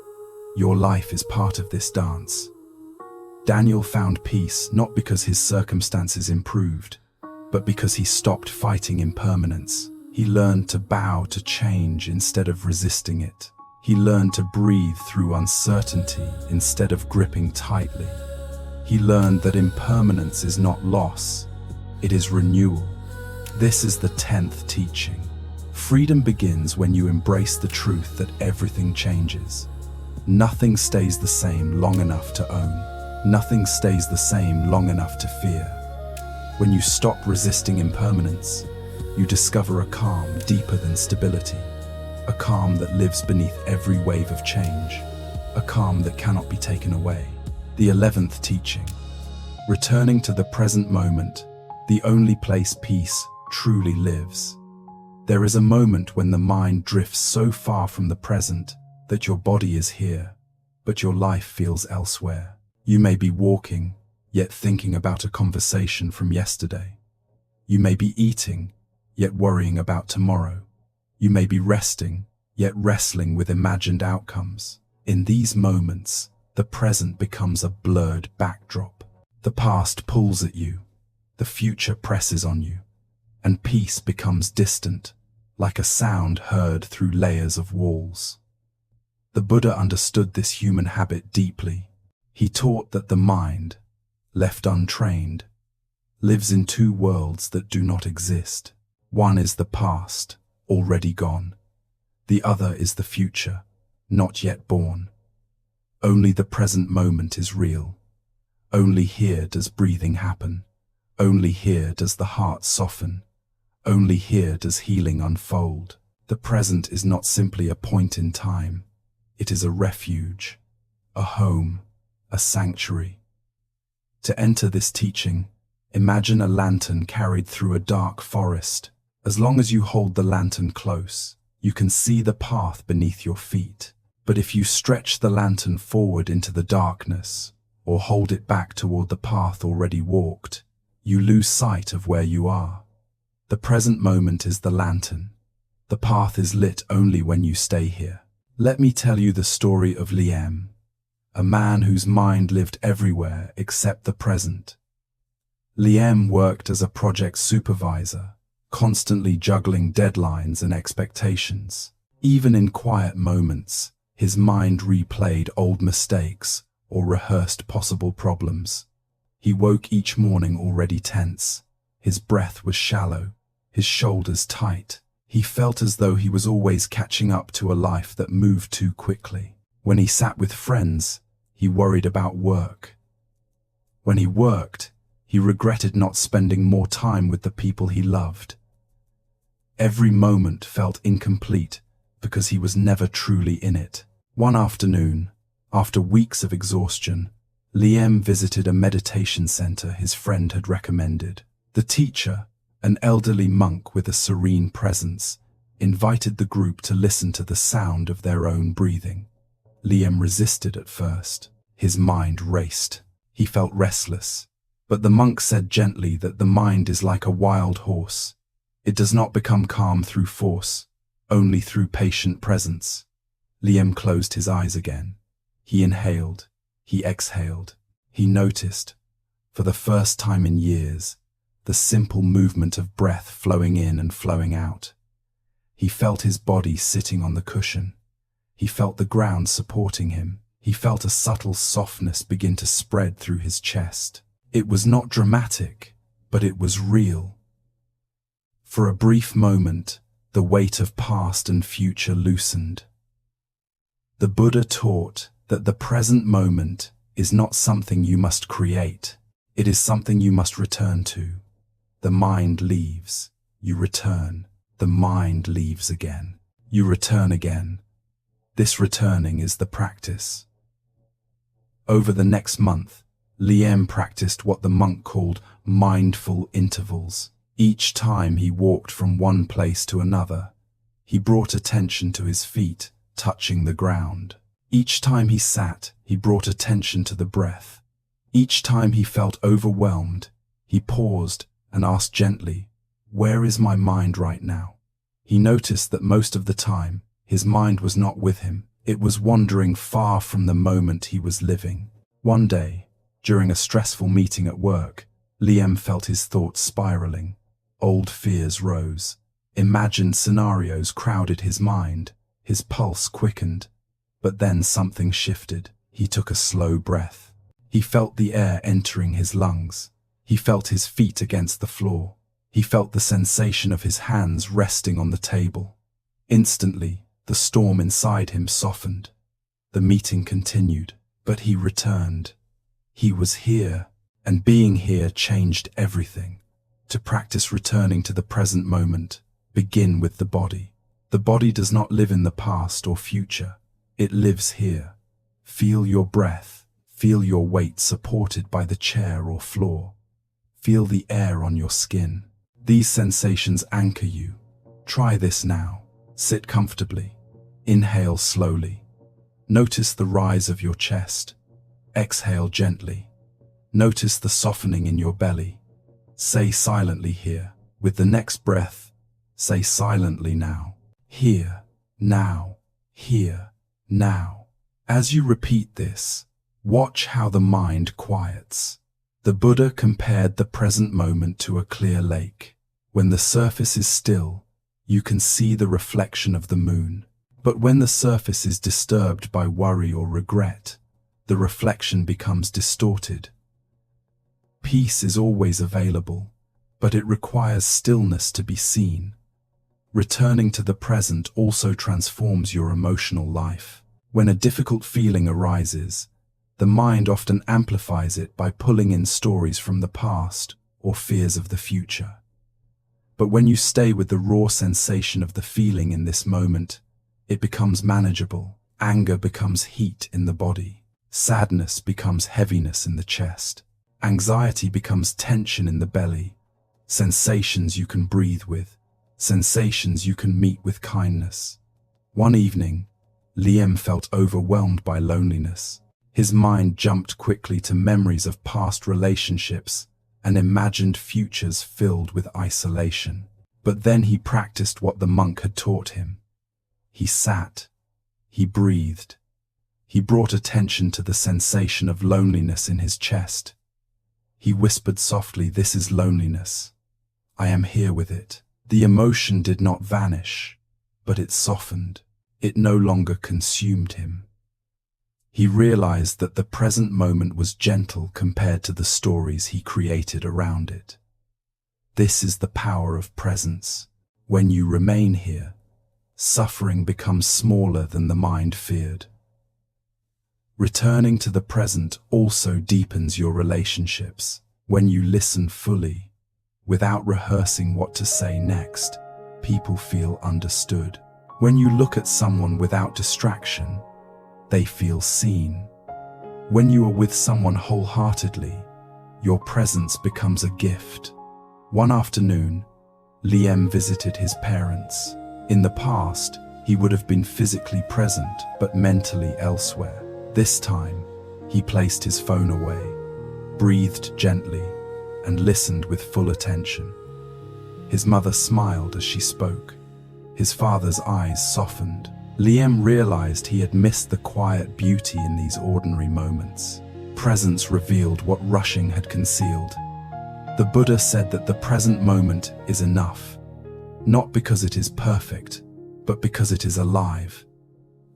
Your life is part of this dance. Daniel found peace not because his circumstances improved, but because he stopped fighting impermanence. He learned to bow to change instead of resisting it. He learned to breathe through uncertainty instead of gripping tightly. He learned that impermanence is not loss, it is renewal. This is the 10th teaching. Freedom begins when you embrace the truth that everything changes. Nothing stays the same long enough to own. Nothing stays the same long enough to fear. When you stop resisting impermanence, you discover a calm deeper than stability, a calm that lives beneath every wave of change, a calm that cannot be taken away. The 11th teaching. Returning to the present moment, the only place peace truly lives. There is a moment when the mind drifts so far from the present that your body is here, but your life feels elsewhere. You may be walking, yet thinking about a conversation from yesterday. You may be eating, yet worrying about tomorrow. You may be resting, yet wrestling with imagined outcomes. In these moments, the present becomes a blurred backdrop. The past pulls at you, the future presses on you, and peace becomes distant, like a sound heard through layers of walls. The Buddha understood this human habit deeply. He taught that the mind, left untrained, lives in two worlds that do not exist. One is the past, already gone. The other is the future, not yet born. Only the present moment is real. Only here does breathing happen. Only here does the heart soften. Only here does healing unfold. The present is not simply a point in time. It is a refuge, a home, a sanctuary. To enter this teaching, imagine a lantern carried through a dark forest. As long as you hold the lantern close, you can see the path beneath your feet. But if you stretch the lantern forward into the darkness, or hold it back toward the path already walked, you lose sight of where you are. The present moment is the lantern. The path is lit only when you stay here. Let me tell you the story of Liem, a man whose mind lived everywhere except the present. Liem worked as a project supervisor, constantly juggling deadlines and expectations. Even in quiet moments, his mind replayed old mistakes or rehearsed possible problems. He woke each morning already tense. His breath was shallow, his shoulders tight. He felt as though he was always catching up to a life that moved too quickly. When he sat with friends, he worried about work. When he worked, he regretted not spending more time with the people he loved. Every moment felt incomplete because he was never truly in it. One afternoon, after weeks of exhaustion, Liem visited a meditation center his friend had recommended. The teacher, an elderly monk with a serene presence, invited the group to listen to the sound of their own breathing. Liem resisted at first. His mind raced. He felt restless. But the monk said gently that the mind is like a wild horse. It does not become calm through force, only through patient presence. Liem closed his eyes again. He inhaled. He exhaled. He noticed, for the first time in years, the simple movement of breath flowing in and flowing out. He felt his body sitting on the cushion. He felt the ground supporting him. He felt a subtle softness begin to spread through his chest. It was not dramatic, but it was real. For a brief moment, the weight of past and future loosened. The Buddha taught that the present moment is not something you must create. It is something you must return to. The mind leaves, you return. The mind leaves again, you return again. This returning is the practice. Over the next month, Liem practiced what the monk called mindful intervals. Each time he walked from one place to another, he brought attention to his feet, touching the ground. Each time he sat, he brought attention to the breath. Each time he felt overwhelmed, he paused and asked gently, "Where is my mind right now?" He noticed that most of the time, his mind was not with him. It was wandering far from the moment he was living. One day, during a stressful meeting at work, Liem felt his thoughts spiraling. Old fears rose. Imagined scenarios crowded his mind. His pulse quickened. But then something shifted. He took a slow breath. He felt the air entering his lungs. He felt his feet against the floor. He felt the sensation of his hands resting on the table. Instantly, the storm inside him softened. The meeting continued, but he returned. He was here, and being here changed everything. To practice returning to the present moment, begin with the body. The body does not live in the past or future. It lives here. Feel your breath. Feel your weight supported by the chair or floor. Feel the air on your skin. These sensations anchor you. Try this now. Sit comfortably. Inhale slowly. Notice the rise of your chest. Exhale gently. Notice the softening in your belly. Say silently here. With the next breath, say silently now. Here, now, here, now. As you repeat this, watch how the mind quiets. The Buddha compared the present moment to a clear lake. When the surface is still, you can see the reflection of the moon. But when the surface is disturbed by worry or regret, the reflection becomes distorted. Peace is always available, but it requires stillness to be seen. Returning to the present also transforms your emotional life. When a difficult feeling arises, the mind often amplifies it by pulling in stories from the past or fears of the future. But when you stay with the raw sensation of the feeling in this moment, it becomes manageable. Anger becomes heat in the body. Sadness becomes heaviness in the chest. Anxiety becomes tension in the belly. Sensations you can breathe with. Sensations you can meet with kindness. One evening, Liam felt overwhelmed by loneliness. His mind jumped quickly to memories of past relationships and imagined futures filled with isolation. But then he practiced what the monk had taught him. He sat. He breathed. He brought attention to the sensation of loneliness in his chest. He whispered softly, "This is loneliness. I am here with it." The emotion did not vanish, but it softened. It no longer consumed him. He realized that the present moment was gentle compared to the stories he created around it. This is the power of presence. When you remain here, suffering becomes smaller than the mind feared. Returning to the present also deepens your relationships. When you listen fully, without rehearsing what to say next, people feel understood. When you look at someone without distraction, they feel seen. When you are with someone wholeheartedly, your presence becomes a gift. One afternoon, Liam visited his parents. In the past, he would have been physically present but mentally elsewhere. This time, he placed his phone away, breathed gently, and listened with full attention. His mother smiled as she spoke. His father's eyes softened. Liam realized he had missed the quiet beauty in these ordinary moments. Presence revealed what rushing had concealed. The Buddha said that the present moment is enough, not because it is perfect, but because it is alive.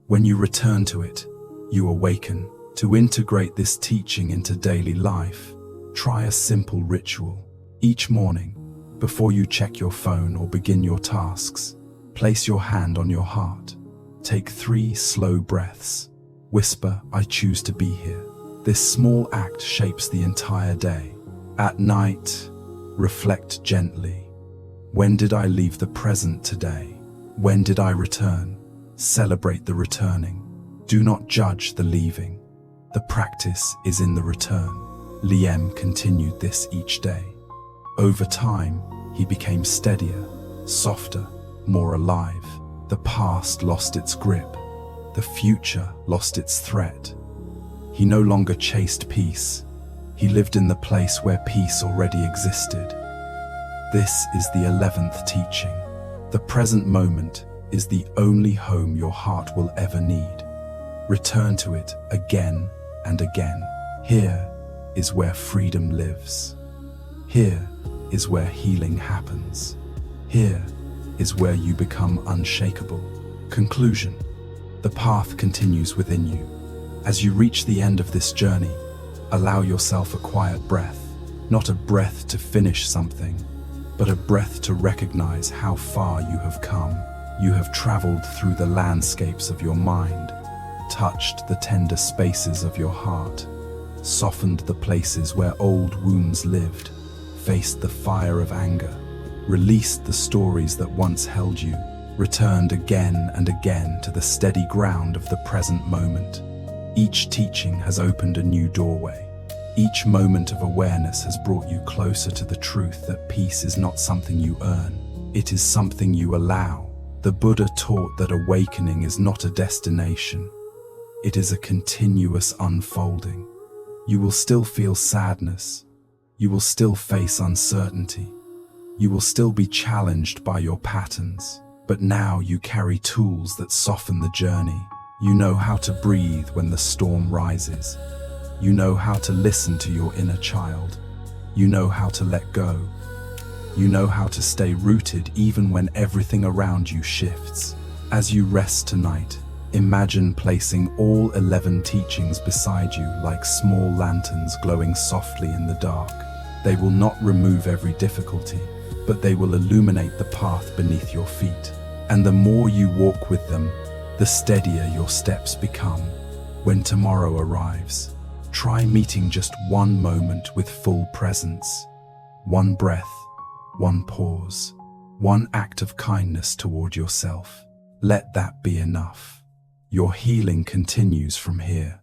When you return to it, you awaken. To integrate this teaching into daily life, try a simple ritual. Each morning, before you check your phone or begin your tasks, place your hand on your heart. Take 3 slow breaths. Whisper, "I choose to be here." This small act shapes the entire day. At night, reflect gently. When did I leave the present today? When did I return? Celebrate the returning. Do not judge the leaving. The practice is in the return. Liam continued this each day. Over time, he became steadier, softer, more alive. The past lost its grip. The future lost its threat. He no longer chased peace. He lived in the place where peace already existed. This is the 11th teaching. The present moment is the only home your heart will ever need. Return to it again and again. Here is where freedom lives. Here is where healing happens. Here is where you become unshakable. Conclusion. The path continues within you. As you reach the end of this journey, allow yourself a quiet breath. Not a breath to finish something, but a breath to recognize how far you have come. You have traveled through the landscapes of your mind, touched the tender spaces of your heart, softened the places where old wounds lived, faced the fire of anger, released the stories that once held you, returned again and again to the steady ground of the present moment. Each teaching has opened a new doorway. Each moment of awareness has brought you closer to the truth that peace is not something you earn, it is something you allow. The Buddha taught that awakening is not a destination. It is a continuous unfolding. You will still feel sadness. You will still face uncertainty. You will still be challenged by your patterns. But now you carry tools that soften the journey. You know how to breathe when the storm rises. You know how to listen to your inner child. You know how to let go. You know how to stay rooted even when everything around you shifts. As you rest tonight, imagine placing all 11 teachings beside you like small lanterns glowing softly in the dark. They will not remove every difficulty, but they will illuminate the path beneath your feet. And the more you walk with them, the steadier your steps become. When tomorrow arrives, try meeting just one moment with full presence. One breath, one pause, one act of kindness toward yourself. Let that be enough. Your healing continues from here.